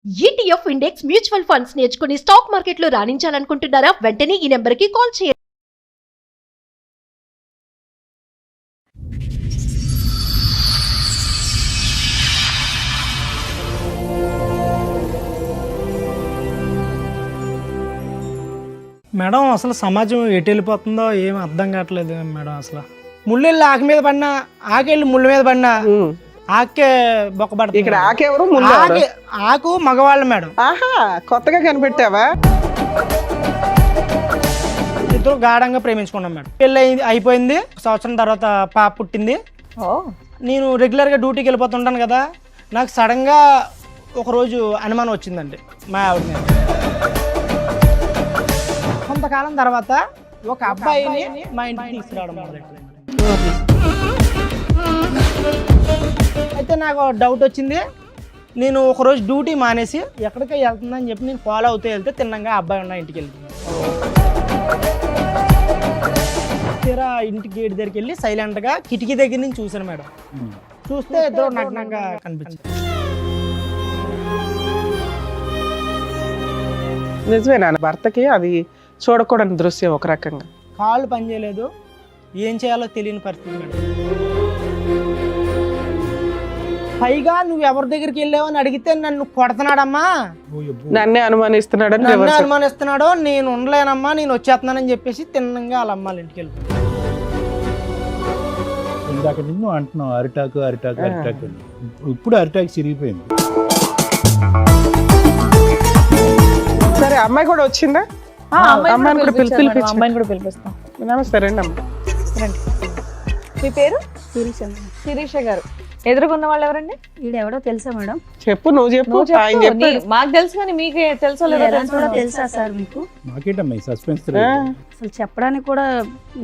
ETF index mutual funds నేర్చుకుని stock మార్కెట్లో రాణించాలనుకుంటున్నారా? వెంటనే ఈ నెంబర్కి కాల్ చేయండి. మేడం అసలు సమాజం ఎటు వెళ్ళిపోతుందో ఏం అర్థం కావట్లేదు మేడం. అసలు ముళ్ళెళ్ళి ఆకు మీద పడినా, ఆకెళ్ళి ముళ్ళ మీద పడినా ఆకే బొక్కబడుతుంది. ఇక్కడ ఆకెవరు? ఆకు మగవాళ్ళు మేడం. ఆహా, కొత్తగా కనిపెట్టావా? ఇద్దరు గాఢంగా ప్రేమించుకున్నాం మేడం. పెళ్ళి అయిపోయింది, సంవత్సరం తర్వాత పాప పుట్టింది. నేను రెగ్యులర్గా డ్యూటీకి వెళ్ళిపోతుంటాను కదా, నాకు సడన్గా ఒకరోజు అనుమానం వచ్చిందండి మా ఆవిడ మీద. కొంతకాలం తర్వాత ఒక అబ్బాయిని మా ఇంటికి తీసుకురావడం మొదలెట్టింది. అయితే నాకు డౌట్ వచ్చింది. నేను ఒకరోజు డ్యూటీ మానేసి ఎక్కడికి వెళ్తుందని చెప్పి నేను ఫాలో అవుతూ వెళ్తే తిన్నంగా అబ్బాయి ఉన్న ఇంటికి వెళ్తున్నాను. తీరా ఇంటి గేట్ దగ్గరికి వెళ్ళి సైలెంట్గా కిటికీ దగ్గర నుంచి చూశాను మేడం. చూస్తే ఇద్దరు నగ్నంగా కనిపించింది. నిజమేనా? భర్తకి అది చూడకూడని దృశ్యం ఒక రకంగా. కాళ్ళు పనిచేయలేదు, ఏం చేయాలో తెలియని పరిస్థితి మేడం. పైగా నువ్వు ఎవరి దగ్గరికి వెళ్ళావని అడిగితే నన్ను కొడుతున్నాడమ్మా, నన్నే అనుమానిస్తున్నాడని. నన్ను అనుమానిస్తున్నాడో, నేను ఉండలేనమ్మా, నేను వచ్చేస్తున్నానని చెప్పేసి తిన్నంగా వాళ్ళ అమ్మాళ్ళ ఇంటికి వెళ్ళి. ఇందాక నిన్ను అంటున్నావు అరిటాకు అరిటాకు అరిటాకు, ఇప్పుడు అరిటాకు చిరిగిపోయింది. సరే, అమ్మాయి కూడా వచ్చిందా? అమ్మాయిని కూడా పిలిపిస్తాం. నమస్తే, రండి అమ్మ. మీ పేరు? శిరీష గారు. ఎదురుకున్న వాళ్ళు ఎవరండి? వీడెవడో తెలుసా మేడం? చెప్పు, నువ్వు చెప్పు. ఆయన చెప్పు. మాకు తెలుసు కానీ మీకు తెలుసో లేదో తెలుసా సార్ మీకు? నాకేటమ్మా సస్పెన్స్? అసలు చెప్పడానికి కూడా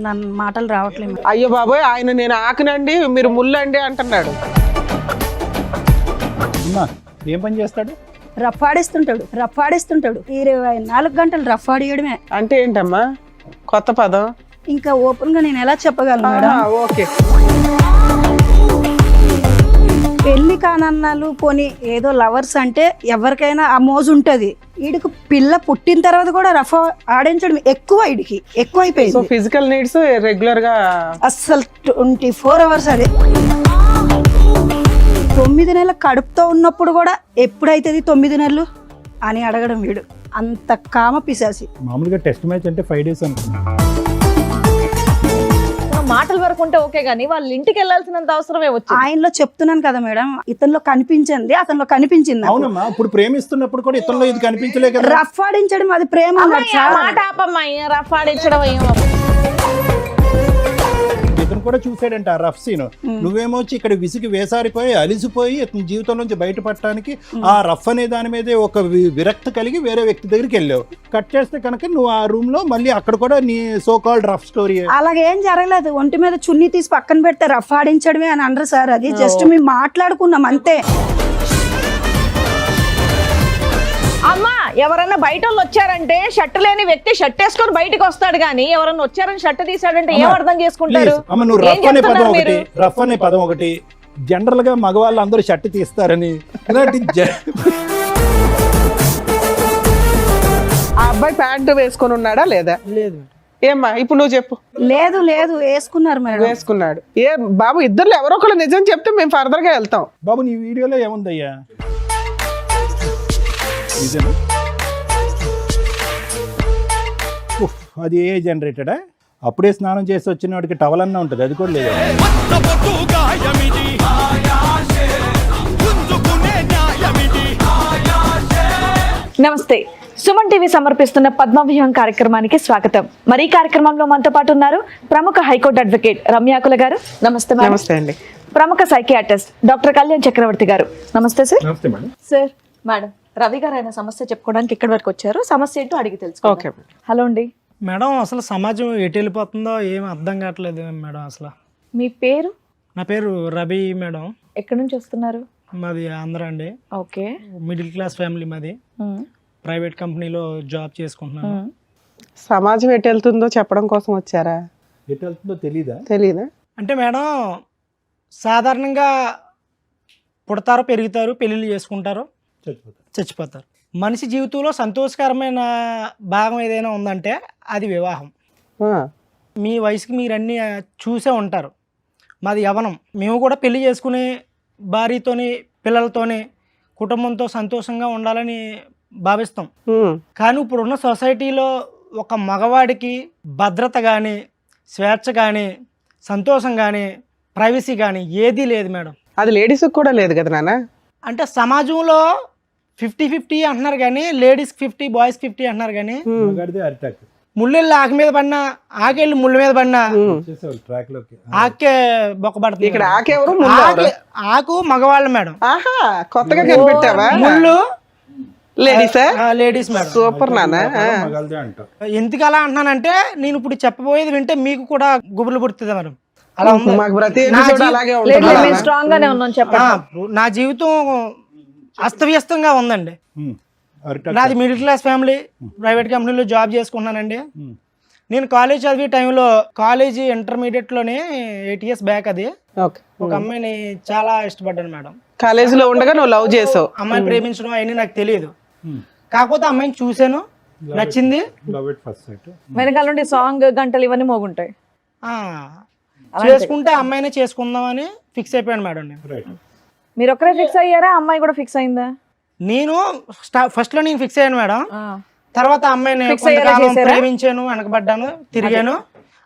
నన్ను మాటలు రావట్లేదు. అయ్యో బాబోయ్, ఆయన నేను ఆకునండి మీరు ముల్లండి అంటున్నాడు. ఏం పని చేస్తాడు? రఫాడిస్తుంటాడు 24 గంటలు రఫాడియడమే. అంటే ఏంటమ్మా కొత్త పదం? ఇంకా ఓపెన్ గా నేను ఎలా చెప్పగలను మేడం? ఓకే. పెళ్లి కానన్నాలు పోనీ ఏదో లవర్స్ అంటే ఎవరికైనా ఆ మోజు ఉంటది. వీడికి పిల్ల పుట్టిన తర్వాత కూడా రఫా ఆడించడం ఎక్కువ, వీడికి ఎక్కువ అయిపోయింది. ఫిజికల్ నీడ్స్ రెగ్యులర్ గా అస్సలు 24 అవర్స్ అదే. 9 నెలల కడుపుతో ఉన్నప్పుడు కూడా ఎప్పుడైతుంది 9 నెలలు అని అడగడం వీడు. అంత కామ పిశాసి. మామూలుగా టెస్ట్ మ్యాచ్ అంటే 5 days అనుకున్నా. మాటల వరకు ఉంటే ఓకే గానీ వాళ్ళ ఇంటికి వెళ్ళాల్సినంత అవసరమే వచ్చింది. ఆయనలో చెప్తున్నాను కదా మేడం, ఇతనిలో కనిపించింది, అతనిలో కనిపించింది. అవునమ్మా, ఇప్పుడు ప్రేమిస్తున్నప్పుడు కూడా ఇతనిలో ఇది కనిపించలే కదా. రఫ్ ఆడించడం అది ప్రేమ. మాట ఆపమ్మా, రఫ్ ఆడించడం ఇతను కూడా చూసాడంట ఆ రఫ్ సీన్. నువ్వేమో వచ్చి ఇక్కడ విసిగి వేసారిపోయి అలిసిపోయి ఇతని జీవితం నుంచి బయటపడటానికి ఆ రఫ్ అనే దాని మీదే ఒక విరక్తి కలిగి వేరే వ్యక్తి దగ్గరికి వెళ్ళావు. కట్ చేస్తే కనుక నువ్వు ఆ రూమ్ లో మళ్ళీ అక్కడ కూడా నీ సో కాల్డ్ రఫ్ స్టోరీ. అలాగేం జరగలేదు. ఒంటి మీద చున్నీ తీసి పక్కన పెడితే రఫ్ ఆడించడమే అని అనరు సార్. అది జస్ట్ మేము మాట్లాడుకున్నాం అంతే. అమ్మా, ఎవరన్నా బయట వాళ్ళు వచ్చారంటే షర్ట్ లేని వ్యక్తి షర్ట్ వేసుకొని బయటకు వస్తాడు గానీ ఎవరన్నా వచ్చారని షర్ట్ తీసాడంటే ఏం అర్థం చేసుకుంటారు? నువ్వు రఫ్ అనే పదం ఒకటి జనరల్ గా మగవాళ్ళు అందరూ షర్ట్ తీస్తారని. ఆ అబ్బాయి ప్యాంటు వేసుకొని ఉన్నాడా లేదా? లేదు. ఏమ్మా ఇప్పుడు నువ్వు చెప్పు. లేదు వేసుకున్నారు మేడం. వేసుకున్నాడు. ఏ బాబు, ఇద్దరు ఎవరో ఒకరు నిజం చెప్తే మేము ఫర్దర్ గా వెళ్తాం. బాబు నీ వీడియోలో ఏముందయ్యా? అది ఏ జనరేటెడా? అప్పుడే స్నానం చేసి వచ్చిన వాడికి టవల్ అన్నా ఉంటుంది, అది కూడా లేదు. నమస్తే, సుమన్ టీవీ సమర్పిస్తున్న పద్మవ్యూహం కార్యక్రమానికి స్వాగతం. మరి ఈ కార్యక్రమంలో మనతో పాటు ఉన్నారు ప్రముఖ హైకోర్టు అడ్వకేట్ రమ్యాకుల గారు. నమస్తే మేడం. నమస్తే అండి. ప్రముఖ సైకియాట్రిస్ట్ డాక్టర్ కళ్యాణ్ చక్రవర్తి గారు. నమస్తే సార్. నమస్తే మేడం. సార్, మేడం రవి గారు ఆయన సమస్య చెప్పుకోవడానికి ఇక్కడి వరకు వచ్చారు. సమస్య ఏంటో అడిగి తెలుసు. ఓకే. హలో అండి మేడం, అసలు సమాజం ఎటు వెళ్ళిపోతుందో ఏం అర్థం కావట్లేదు మేడం. అసలు మీ పేరు? నా పేరు రవి మేడం. ఎక్కడి నుంచి వస్తున్నారు? మాది ఆంధ్ర అండి. ఓకే. మిడిల్ క్లాస్ ఫ్యామిలీ మాది. ప్రైవేట్ కంపెనీలో జాబ్ చేసుకుంటున్నాను. సమాజం ఎటు వెళ్తుందో చెప్పడం కోసం వచ్చారా? ఎటు వెళ్తుందో తెలీదా? అంటే మేడం, సాధారణంగా పుడతారు, పెరుగుతారు, పెళ్ళిళ్ళు చేసుకుంటారు, చచ్చిపోతారు. మనిషి జీవితంలో సంతోషకరమైన భాగం ఏదైనా ఉందంటే అది వివాహం. ఆ, మీ వయసుకి మీరు అన్నీ చూసే ఉంటారు. మాది యవ్వనం. మేము కూడా పెళ్లి చేసుకుని భార్యతోని పిల్లలతోని కుటుంబంతో సంతోషంగా ఉండాలని భావిస్తాం. ఉమ్, కానీ ఇప్పుడున్న సొసైటీలో ఒక మగవాడికి భద్రత కానీ స్వేచ్ఛ కానీ సంతోషం కానీ ప్రైవసీ కానీ ఏదీ లేదు మేడం. అది లేడీస్ కూడా లేదు కదా నాన్న. అంటే సమాజంలో 50-50 అంటున్నారు కానీ లేడీస్ 50 బాయ్స్ 50 అంటున్నారు కానీ మగాడిదే అరిటాక్. ముళ్ళెళ్ళి ఆకు మీద పడినా ఆకెళ్ళి ముళ్ళ మీద పడినా వచ్చేసేవాళ్ళు ట్రాక్ లోకి. ఆకే బొక్కబడుతుంది. ఇక్కడ ఆకెవరు ముందు ఎవరు? ఆకు మగవాళ్ళు మేడం, ఆహా, కొత్తగా కనిపెట్టావా? ముళ్ళు లేడీసా? Ladies madam. సూపర్ నాన్న. మగాళ్ళదే అంటాం. ఎందుకు అలా అంటున్నానంటే నేను ఇప్పుడు చెప్పబోయేది వింటే మీకు కూడా గుబులు పుడుతుంది మేడం. అలా ఉంది. మాకు ప్రతి నా ఎపిసోడ్ జీ- అలాగే లేదు ఉంటుంది. మేము స్ట్రాంగ్ గానే ఉన్నాం చెప్పండి. నా జీవితం అస్తవ్యస్తంగా ఉందండి. అరిటాక్. నాది మిడిల్ క్లాస్ ఫ్యామిలీ, ప్రైవేట్ కంపెనీలో జాబ్ చేసుకున్నానండి. నేను కాలేజ్ చదివే టైంలో కాలేజీ ఇంటర్మీడియట్లోనే 8 years బ్యాక్ అది ఓకే. ఒక అమ్మాయిని చాలా ఇష్టపడ్డాను మేడం. కాలేజీలో ఉండగా నువ్వు లవ్ చేసావు. అమ్మాయిని ప్రేమించడం అవన్నీ నాకు తెలియదు. కాకపోతే అమ్మాయిని చూశాను, నచ్చింది. Love at first sight. వెనకాల నుండి సాంగ్ గంటలు ఇవన్నీ మోగుంటాయి. ఆ, చేసుకుంటే అమ్మాయినే చేసుకుందామని ఫిక్స్ అయిపోయాను మేడం నేను. రైట్. మీరు ఒక్కరే ఫిక్స్ అయ్యారా, అమ్మాయి కూడా ఫిక్స్ అయిందా? నేను ఫస్ట్లో నేను ఫిక్స్ అయ్యాను మేడం. ఆ. తర్వాత అమ్మాయిని Fix అయ్యేలా కొంతకాలం చేశారా? ప్రేమించాను, వెనకబడ్డాను, తిరిగాను.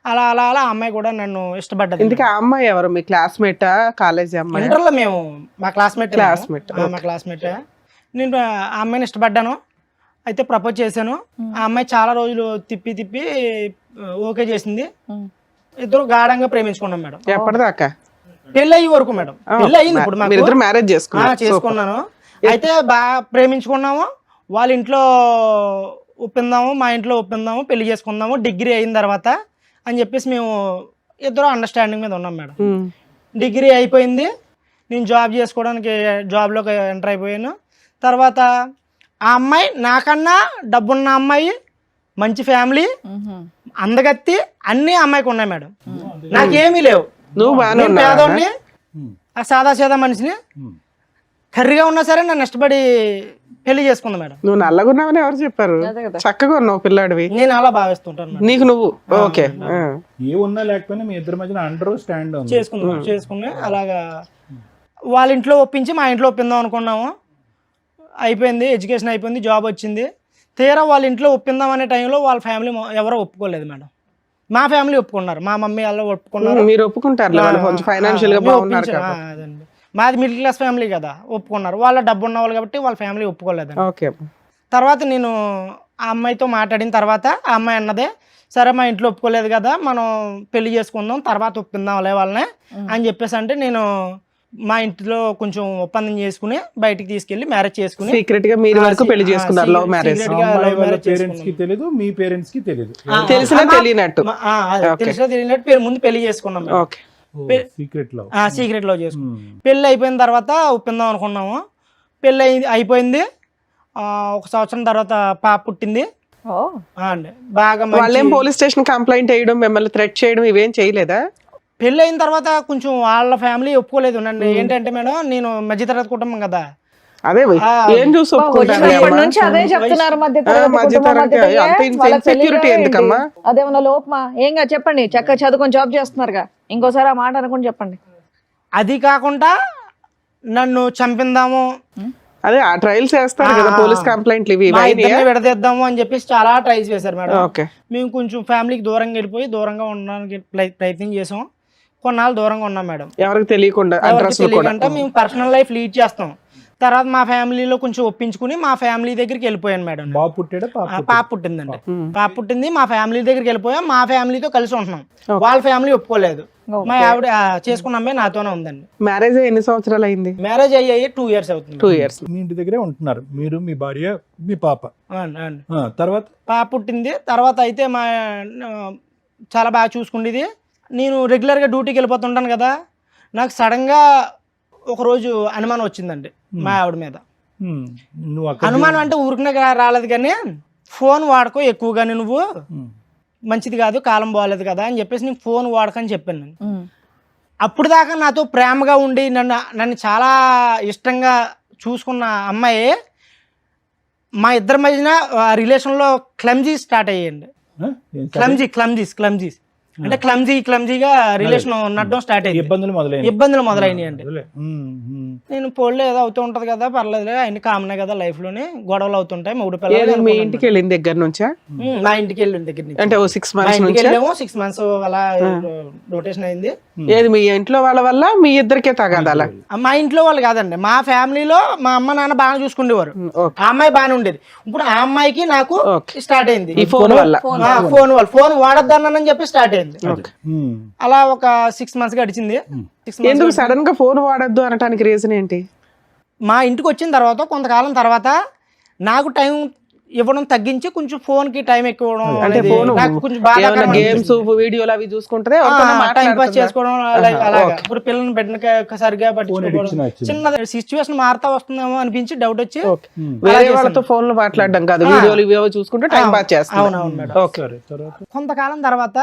అలా అలా అలా అమ్మాయి కూడా నన్ను ఇష్టపడ్డది. ఇందుకే ఆ అమ్మాయి ఎవరు? మీ క్లాస్మేటా? కాలేజీ అమ్మాయి? ఇంటర్లో మేము మా క్లాస్మేట్. Classmate, మా క్లాస్మేట్. నేను ఆ అమ్మాయిని ఇష్టపడ్డాను, అయితే ప్రపోజ్ చేశాను. ఆ అమ్మాయి చాలా రోజులు తిప్పి తిప్పి ఓకే చేసింది. ఇద్దరు గాఢంగా ప్రేమించుకున్నాం మేడం. ఎప్పటిదాకా? పెళ్ళి అయ్యే వరకు మేడం. పెళ్ళి అయ్యింది ఇప్పుడు మాకు. మీరిద్దరు మ్యారేజ్ చేసుకున్నారు? చేసుకున్నాను. అయితే బాగా ప్రేమించుకున్నాము. వాళ్ళ ఇంట్లో ఒప్పిందాము, మా ఇంట్లో ఒప్పిందాము, పెళ్లి చేసుకుందాము డిగ్రీ అయిన తర్వాత అని చెప్పేసి మేము ఇద్దరు అండర్స్టాండింగ్ మీద ఉన్నాం మేడం. ఉమ్, డిగ్రీ అయిపోయింది, నేను జాబ్ చేసుకోవడానికి జాబ్లోకి ఎంటర్ అయిపోయాను. తర్వాత ఆ అమ్మాయి నాకన్నా డబ్బున్న అమ్మాయి, మంచి ఫ్యామిలీ, అందగత్తి అన్నీ అమ్మాయికి ఉన్నాయి మేడం. నాకేమీ లేవు. నువ్వు బాగానే నేను ఉన్నావా? పేదోడిని, ఆ సాదా సీదా మనిషిని. కర్రీగా ఉన్నా సరే నన్ను ఇష్టపడి పెళ్లి చేసుకుంది మేడం. నువ్వు నల్లగున్నావని ఎవరు చెప్పారు? చక్కగా ఉన్నావు పిల్లాడివి. నేను అలా భావిస్తుంటాను మేడం. నీకు నువ్వు ఓకే. ఏ ఉన్నా లేకపోయినా మీ ఇద్దరి మధ్యన అండర్ స్టాండ్ ఉంది. చేసుకుని అలాగా వాళ్ళ ఇంట్లో ఒప్పించి మా ఇంట్లో ఒప్పిందాం అనుకున్నాము. అయిపోయింది, ఎడ్యుకేషన్ అయిపోయింది, జాబ్ వచ్చింది. తీరా వాళ్ళ ఇంట్లో ఒప్పిందాం అనే టైంలో వాళ్ళ ఫ్యామిలీ ఎవరో ఒప్పుకోలేదు మేడం. మా ఫ్యామిలీ ఒప్పుకున్నారు, మా మమ్మీ వాళ్ళు ఒప్పుకున్నారు. మీరు ఒప్పుకుంటారు వాళ్ళు కొంచెం ఫైనాన్షియల్ గా మేము బాగున్నారు ఒప్పించాం. కాబట్టి. అదండి, మాది మిడిల్ క్లాస్ ఫ్యామిలీ కదా, ఒప్పుకున్నారు. వాళ్ళ డబ్బు ఉన్న వాళ్ళు కాబట్టి వాళ్ళ ఫ్యామిలీ ఒప్పుకోలేదండి. ఓకే. తర్వాత నేను ఆ అమ్మాయితో మాట్లాడిన తర్వాత ఆ అమ్మాయి అన్నదే, సరే మా ఇంట్లో ఒప్పుకోలేదు కదా, మనం పెళ్లి చేసుకుందాం, తర్వాత ఒప్పిందాంలే వాళ్ళని అని చెప్పేసి అంటే నేను మా ఇంట్లో కొంచెం ఒప్పందం చేసుకుని బయటికి తీసుకెళ్లి మ్యారేజ్ చేసుకుని సీక్రెట్ గా మీరు వరకు పెళ్లి చేసుకున్నారు. Love marriage. పేరెంట్స్ కి తెలియదు, మీ పేరెంట్స్ కి తెలియదు. తెలిసినా తెలియనట్టు. తెలిసినా తెలియనట్టు ముందు పెళ్లి చేసుకున్నాం. ఓకే. Secret love. సీక్రెట్ లో చేసుకున్నాం. పెళ్లి అయిపోయిన తర్వాత ఒప్పిందాం అనుకున్నాము. పెళ్లి అయిపోయింది. 1 సంవత్సరం తర్వాత పాప పుట్టింది. అండి బాగా వాళ్ళేం పోలీస్ స్టేషన్ కంప్లైంట్ చేయడం, మిమ్మల్ని థ్రెట్ చేయడం ఇవేం చేయలేదా? పెళ్ళి అయిన తర్వాత కొంచెం వాళ్ళ ఫ్యామిలీ ఒప్పుకోలేదు నన్ను. ఏంటంటే మేడం, నేను మధ్యతరగతి కుటుంబం కదా. అదే ఏం చూసి ఒప్పుకుంటారు? ఇప్పటి నుంచి అదే చెప్తున్నారు, ఇన్సెక్యూరిటీ ఎందుకమ్మా? అదేమన్నా లోపమా? ఏంగా చెప్పండి, చక్కగా చదువుకొని జాబ్ చేస్తున్నారుగా, ఇంకోసారి ఆ మాట అనుకుని చెప్పండి. అది కాకుండా నన్ను చంపిందాము, అదే ఆ ట్రయల్స్ చేస్తారు కదా పోలీస్ కంప్లైంట్లు ఇవి. మా ఇద్దరిని విడదీద్దాము అని చెప్పేసి చాలా ట్రైల్స్ చేశారు మేడం. ఓకే. మేము కొంచెం ఫ్యామిలీకి దూరంగా వెళ్ళిపోయి దూరంగా ఉండడానికి ప్రయత్నం చేసాం. కొన్నాళ్ళు దూరంగా ఉన్నాం మేడం. ఎవరికి తెలియకుండా తెలియకుండా మేము పర్సనల్ లైఫ్ లీడ్ చేస్తాం. తర్వాత మా ఫ్యామిలీలో కొంచెం ఒప్పించుకుని మా ఫ్యామిలీ దగ్గరికి వెళ్ళిపోయాను మేడం. బాబు పుట్టాడా? పాప పుట్టిందండి. పాప పుట్టింది, మా ఫ్యామిలీ దగ్గరికి వెళ్ళిపోయాం. మా ఫ్యామిలీతో కలిసి ఉంటున్నాం. వాళ్ళ ఫ్యామిలీ ఒప్పుకోలేదు. మా ఆవిడ చేసుకున్న అమ్మాయి నాతోనే ఉందండి. మ్యారేజ్ ఎన్ని సంవత్సరాలు అయింది? మ్యారేజ్ అయ్యాయి 2 years అవుతుంది. 2 years. మీ ఇంటి దగ్గరే ఉంటున్నారు మీరు, మీ భార్య, మీ పాప. అండి. తర్వాత పాప పుట్టింది. తర్వాత అయితే మా చాలా బాగా చూసుకుండేది. నేను రెగ్యులర్గా డ్యూటీకి వెళ్ళిపోతుంటాను కదా, నాకు సడన్గా ఒకరోజు అనుమానం వచ్చిందండి మా ఆవిడ మీద. నువ్వు అక్కడ అనుమానం అంటే ఊరికనే రాలేదు కానీ, ఫోన్ వాడుకో ఎక్కువగానే నువ్వు, మంచిది కాదు, కాలం బాగాలేదు కదా అని చెప్పేసి నేను ఫోన్ వాడకని చెప్పాను నేను. అప్పుడు దాకా నాతో ప్రేమగా ఉండి నన్ను చాలా ఇష్టంగా చూసుకున్న అమ్మాయి మా ఇద్దరి మధ్యన రిలేషన్లో క్లమ్జీ స్టార్ట్ అయ్యాయండి. క్లమ్జీస్ అంటే క్లమ్జీగా రిలేషన్ నడడం స్టార్ట్ అయ్యింది. ఇబ్బందులు మొదలైనవి అండి. నేను పోలే ఏదో అవుతూ ఉంటది కదా, పర్లేదులే, అన్ని కామనే కదా లైఫ్ లోని, గొడవలు అవుతుంటాయి. మూడు పిల్లలు. మీ ఇంటికి వెళ్ళిన దగ్గర నుంచా? మా ఇంటికి వెళ్ళిన దగ్గర నుంచి అంటే 6 months నుంచి 6 months అలా రొటేషన్ అయింది. ఏది మీ ఇంట్లో వాళ్ళ వల్ల మీ ఇద్దరికే తగాదాలా? మా ఇంట్లో వాళ్ళు కాదండి, మా ఫ్యామిలీలో మా అమ్మ నాన్న బాగా చూసుకునేవారు. ఆ అమ్మాయి బాగానే ఉండేది. ఇప్పుడు ఆ అమ్మాయికి నాకు స్టార్ట్ అయింది ఈ ఫోన్ వల్ల. ఫోన్ వాడొద్దన్నానని చెప్పి స్టార్ట్ అయింది. అలా ఒక 6 months గడిచింది. ఎందుకు సడన్ గా ఫోన్ వాడద్దు అనడానికి రీజన్ ఏంటి? మా ఇంటికి వచ్చిన తర్వాత కొంతకాలం తర్వాత నాకు టైం ఇవ్వడం తగ్గించి కొంచెం ఫోన్ కి టైం ఎక్కువ ఇవ్వడం, అంటే ఫోన్ కొంచెం బాగా గేమ్స్ వీడియోలు అవి చూసుకుంటే టైం పాస్ చేసుకోవడం అలాగా. ఇప్పుడు పిల్లల్ని పెట్టిన సరిగా పట్టించుకోవడం, చిన్న సిచ్యువేషన్ మారుతా వస్తుందేమో అనిపించి డౌట్ వచ్చి వేరే వాళ్ళతో ఫోన్ లో మాట్లాడడం కాదు, వీడియోలు ఇవేవో చూసుకుంటే టైం పాస్ చేస్తాం. అవునవును మేడం. కొంతకాలం తర్వాత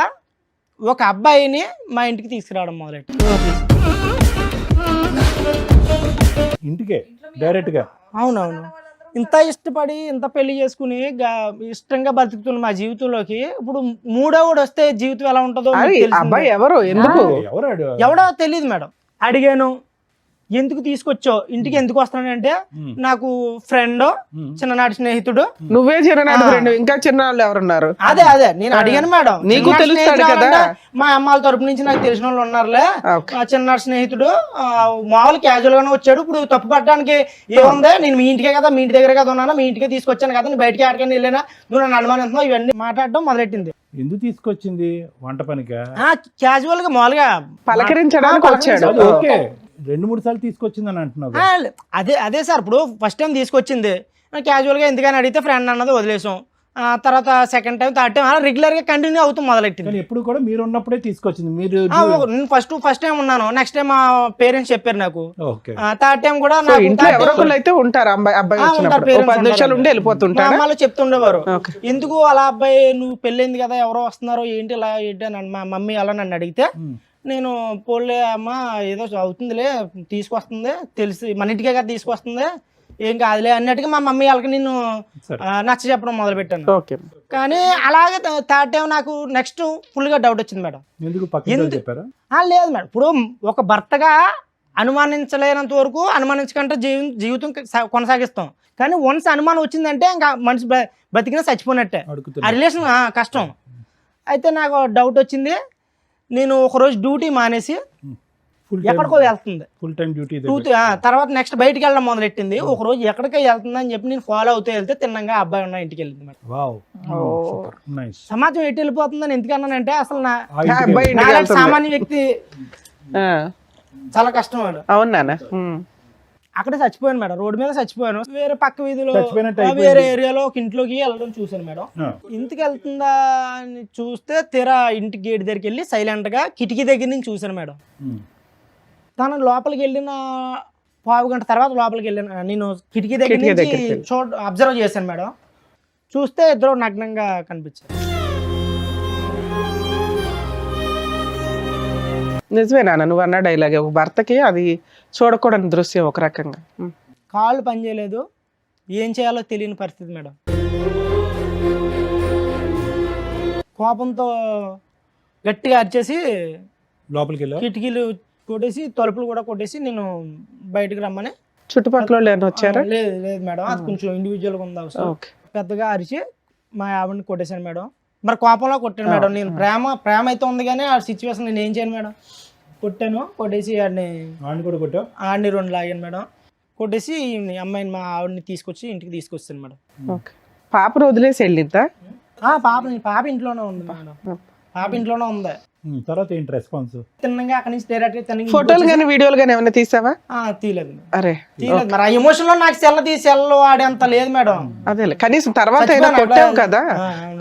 ఒక అబ్బాయిని మా ఇంటికి తీసుకురావడం మొదలెట్టి, ఇంటికే డైరెక్ట్ గా. అవునవును. ఇంత ఇష్టపడి ఇంత పెళ్లి చేసుకుని ఇష్టంగా బతుకుతున్న మా జీవితంలోకి ఇప్పుడు మూడోవాడు వస్తే జీవితం ఎలా ఉంటుందో అబ్బాయి ఎవరు, ఎందుకు, ఎవడో తెలియదు మేడం. అడిగాను, ఎందుకు తీసుకొచ్చావు ఇంటికి, ఎందుకు వస్తానంటే నాకు ఫ్రెండ్, చిన్ననాటి స్నేహితుడు. నువ్వే చిన్ననాటి ఫ్రెండ్, ఇంకా చిన్నవాళ్ళు ఎవరున్నారు? అదే నేను అడిగాను మేడం. నీకు తెలుస్తాడు కదా, మా అమ్మాల తరపు నుంచి నాకు తెలిసిన వాళ్ళు ఉన్నారులే, చిన్ననాటి స్నేహితుడు, మామూలు క్యాజువల్ గానే వచ్చాడు. ఇప్పుడు తప్పు పట్టడానికి ఏముంది, నేను మీ ఇంటికే కదా, మీ ఇంటి దగ్గర కదా ఉన్నాను, మీ ఇంటికే తీసుకొచ్చాను కదా, నేను బయటకి ఆడకని వెళ్ళినా, నువ్వు నన్ను అనుమానిస్తున్నావు, ఇవన్నీ మాట్లాడడం మొదలెట్టింది. ఎందుకు తీసుకొచ్చింది? వంట పనిగా? క్యాజువల్ గా మామూలుగా పలకరించడానికి వచ్చాడు. ఓకే, 2-3 సార్లు తీసుకొచ్చింది అని అంటున్నావు. అదే సార్, ఇప్పుడు ఫస్ట్ టైం తీసుకొచ్చింది క్యాజువల్ గా ఎందుకని అడిగితే ఫ్రెండ్ అన్నది వదిలేసాం. తర్వాత సెకండ్ టైం, థర్డ్ టైం అలా రెగ్యులర్ గా కంటిన్యూ అవుతూ మొదలెట్టింది. ఎప్పుడు కూడా మీరు ఉన్నప్పుడే తీసుకొచ్చింది. మీరు నేను ఫస్ట్ టైం ఉన్నాను, నెక్స్ట్ టైం మా పేరెంట్స్ చెప్పారు నాకు, థర్డ్ టైం కూడా ఎవరొకరు అయితే ఉంటారు. అబ్బాయి మళ్ళీ చెప్తుండేవారు, ఎందుకు అలా అబ్బాయి నువ్వు పెళ్ళైంది కదా, ఎవరో వస్తున్నారో ఏంటి ఇలా ఏంటి అని మా మమ్మీ అలా నన్ను అడిగితే, నేను పోలే అమ్మ ఏదో అవుతుందిలే, తీసుకొస్తుంది, తెలిసి మన ఇంటికే కదా తీసుకొస్తుంది, ఏం కాదులే అన్నట్టుగా మా మమ్మీ వాళ్ళకి నేను నచ్చ చెప్పడం మొదలు పెట్టాను. కానీ అలాగే థర్డ్ టైం నాకు నెక్స్ట్ ఫుల్ గా డౌట్ వచ్చింది మేడం. లేదు మేడం, ఇప్పుడు ఒక భర్తగా అనుమానించలేనంత వరకు అనుమానించకుండా జీవితం కొనసాగిస్తాం. కానీ వన్స్ అనుమానం వచ్చిందంటే ఇంకా మనిషి బతికినా చచ్చిపోయినట్టే, ఆ రిలేషన్ కష్టం. అయితే నాకు డౌట్ వచ్చింది. నేను ఒకరోజు డ్యూటీ మానేసి ఎక్కడికో వెళ్తుంది, ఫుల్ టైం డ్యూటీ. తర్వాత నెక్స్ట్ బయటికి వెళ్ళడం మొదలెట్టింది. ఒక రోజు ఎక్కడికో వెళ్తుంది అని చెప్పి నేను ఫాలో అవుతూ వెళ్తే తిన్నంగా అబ్బాయి ఉన్న ఇంటికి వెళ్ళింది మేడం. సమాజం ఎటు వెళ్ళిపోతుందని ఎందుకన్నానంటే, అసలు నా సామాన్య వ్యక్తి చాలా కష్టం మేడం. అవునా? అక్కడే చచ్చిపోయాను మేడం, రోడ్డు మీద చచ్చిపోయాను. వేరే పక్క వీధిలో వేరే ఏరియాలో ఒక ఇంట్లోకి వెళ్ళడం చూసాను మేడం. ఇంటికి వెళ్తుందా అని చూస్తే తీరా ఇంటి గేట్ దగ్గరికి వెళ్ళి సైలెంట్ గా కిటికీ దగ్గర నుంచి చూసాను మేడం. తను లోపలికి వెళ్ళిన పావు గంట తర్వాత లోపలికి వెళ్ళిన నేను కిటికీ దగ్గర నుంచి అబ్జర్వ్ చేశాను మేడం. చూస్తే ఇద్దరు నగ్నంగా కనిపించారు. నిజమేనా నువ్వు అన్న డైలాగ్? ఒక భర్తకి అది చూడకూడని దృశ్యం ఒక రకంగా. కాళ్ళు పనిచేయలేదు, ఏం చేయాలో తెలియని పరిస్థితి మేడం. కోపంతో గట్టిగా అరిచేసి లోపలికి వెళ్ళి కిటికీలు కొట్టేసి తలుపులు కూడా కొట్టేసి నేను బయటకు రమ్మని. చుట్టుపక్కల వచ్చారా? లేదు మేడం, అది కొంచెం ఇండివిజువల్ గా ఉంది అవసరం. పెద్దగా అరిచి మా ఆవిడని కొట్టేశాను మేడం. మరి కోపంలో కొట్టాను మేడం. నేను ప్రేమ అయితే ఉంది కానీ ఆ సిచ్యువేషన్ నేను ఏం చేయను మేడం. కొట్టాను, కొట్టేసి ఆడిని కూడా కొట్టాను, ఆడిని 2 లాగాను మేడం. కొట్టేసి అమ్మాయిని మా ఆవిడని తీసుకొచ్చి ఇంటికి తీసుకొచ్చాను మేడం. పాపను వదిలేసి వెళ్ళిద్దా? పాప ఇంట్లోనే ఉంది మేడం, పాప ఇంట్లోనే ఉంది. తర్వాత ఏంటి రెస్పాన్స్? తిన్నగా అక్కడి నుంచి డైరెక్ట్ ఫోటోలు కానీ వీడియోలు కానీ ఏమైనా తీసావా? తీయలేదు. అరే తీయలేదు మరి, ఆ ఎమోషన్ లో నాకు సెల్ వాడేంత లేదు మేడం. అదే కనీసం తర్వాత అయినా కొట్టావు కదా,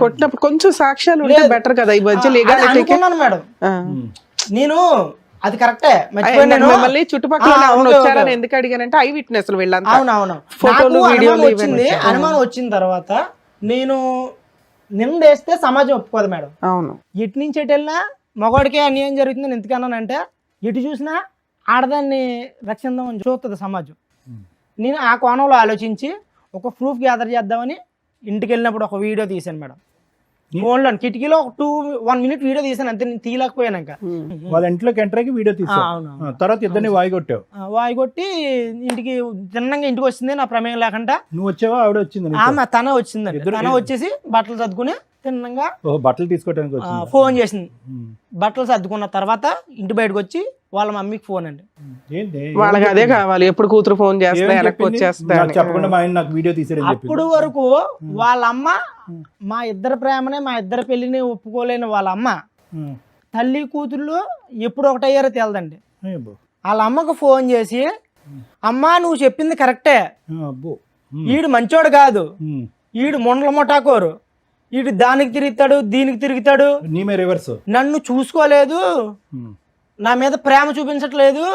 కొట్టినప్పుడు కొంచెం సాక్ష్యాలు ఉంటే బెటర్ కదా. ఈ మధ్య అనుకున్నాను మేడం నేను, అది కరెక్టే. మళ్ళీ చుట్టుపక్కల వచ్చారని ఎందుకు అడిగానంటే ఐ విట్నెస్ వీళ్ళంతా. అవునవును, ఫోటోలు వీడియోలు వచ్చింది. అనుమానం వచ్చిన తర్వాత నేను నిందేస్తే సమాజం ఒప్పుకోదు మేడం. అవును, ఎటు నుంచి ఎటు వెళ్ళినా మగవాడికే అన్యాయం జరుగుతుందని ఎందుకన్నానంటే, ఎటు చూసినా ఆడదాన్ని రక్షిందామని చూస్తుంది సమాజం. నేను ఆ కోణంలో ఆలోచించి ఒక ప్రూఫ్ గ్యాదర్ చేద్దామని ఇంటికి వెళ్ళినప్పుడు ఒక వీడియో తీశాను మేడం. ఫోన్లో కిటికీలో ఒక 1 minute వీడియో తీసాను అంతే, నేను తీయలేకపోయాక. వాళ్ళ ఇంట్లోకి ఎంటర్ అయ్యి వీడియో తీసావు. అవును. తర్వాత ఇద్దరిని వాయి కొట్టావు. వాయి కొట్టి ఇంటికి తిన్నంగా ఇంటికి వచ్చింది నా ప్రమేయం లేకుండా. నువ్వు వచ్చావా ఆవిడ వచ్చింది? ఆమె తనే వచ్చిందండి. తనే వచ్చేసి బట్టలు సర్దుకుని తిన్నంగా బట్టలు తీసుకోవడానికి వచ్చింది. ఫోన్ చేసింది. బట్టలు సర్దుకున్న తర్వాత ఇంటి బయటకు వచ్చి వాళ్ళ మమ్మీకి ఫోన్ అండి. ఏంటి వాళ్ళకి అదే కావాలి, ఎప్పుడు కూతురు ఫోన్ చేస్తా వెనక్కి వచ్చేస్తా నాకు చెప్పకుండా మా ఆయన నాకు వీడియో తీసాడని చెప్పి. అప్పుడు వరకు వాళ్ళ అమ్మ మా ఇద్దరు ప్రేమనే, మా ఇద్దరు పెళ్లిని ఒప్పుకోలేని వాళ్ళ అమ్మ తల్లి కూతుళ్ళు ఎప్పుడు ఒకటయ్యారో తేలదండి. వాళ్ళ అమ్మకు ఫోన్ చేసి, అమ్మా నువ్వు చెప్పింది కరెక్టే, ఈడు మంచోడు కాదు, ఈడు మొండల మొటాకోరు, ఈడు దానికి తిరుగుతాడు దీనికి తిరుగుతాడు, నన్ను చూసుకోలేదు, నా మీద ప్రేమ చూపించట్లేదు,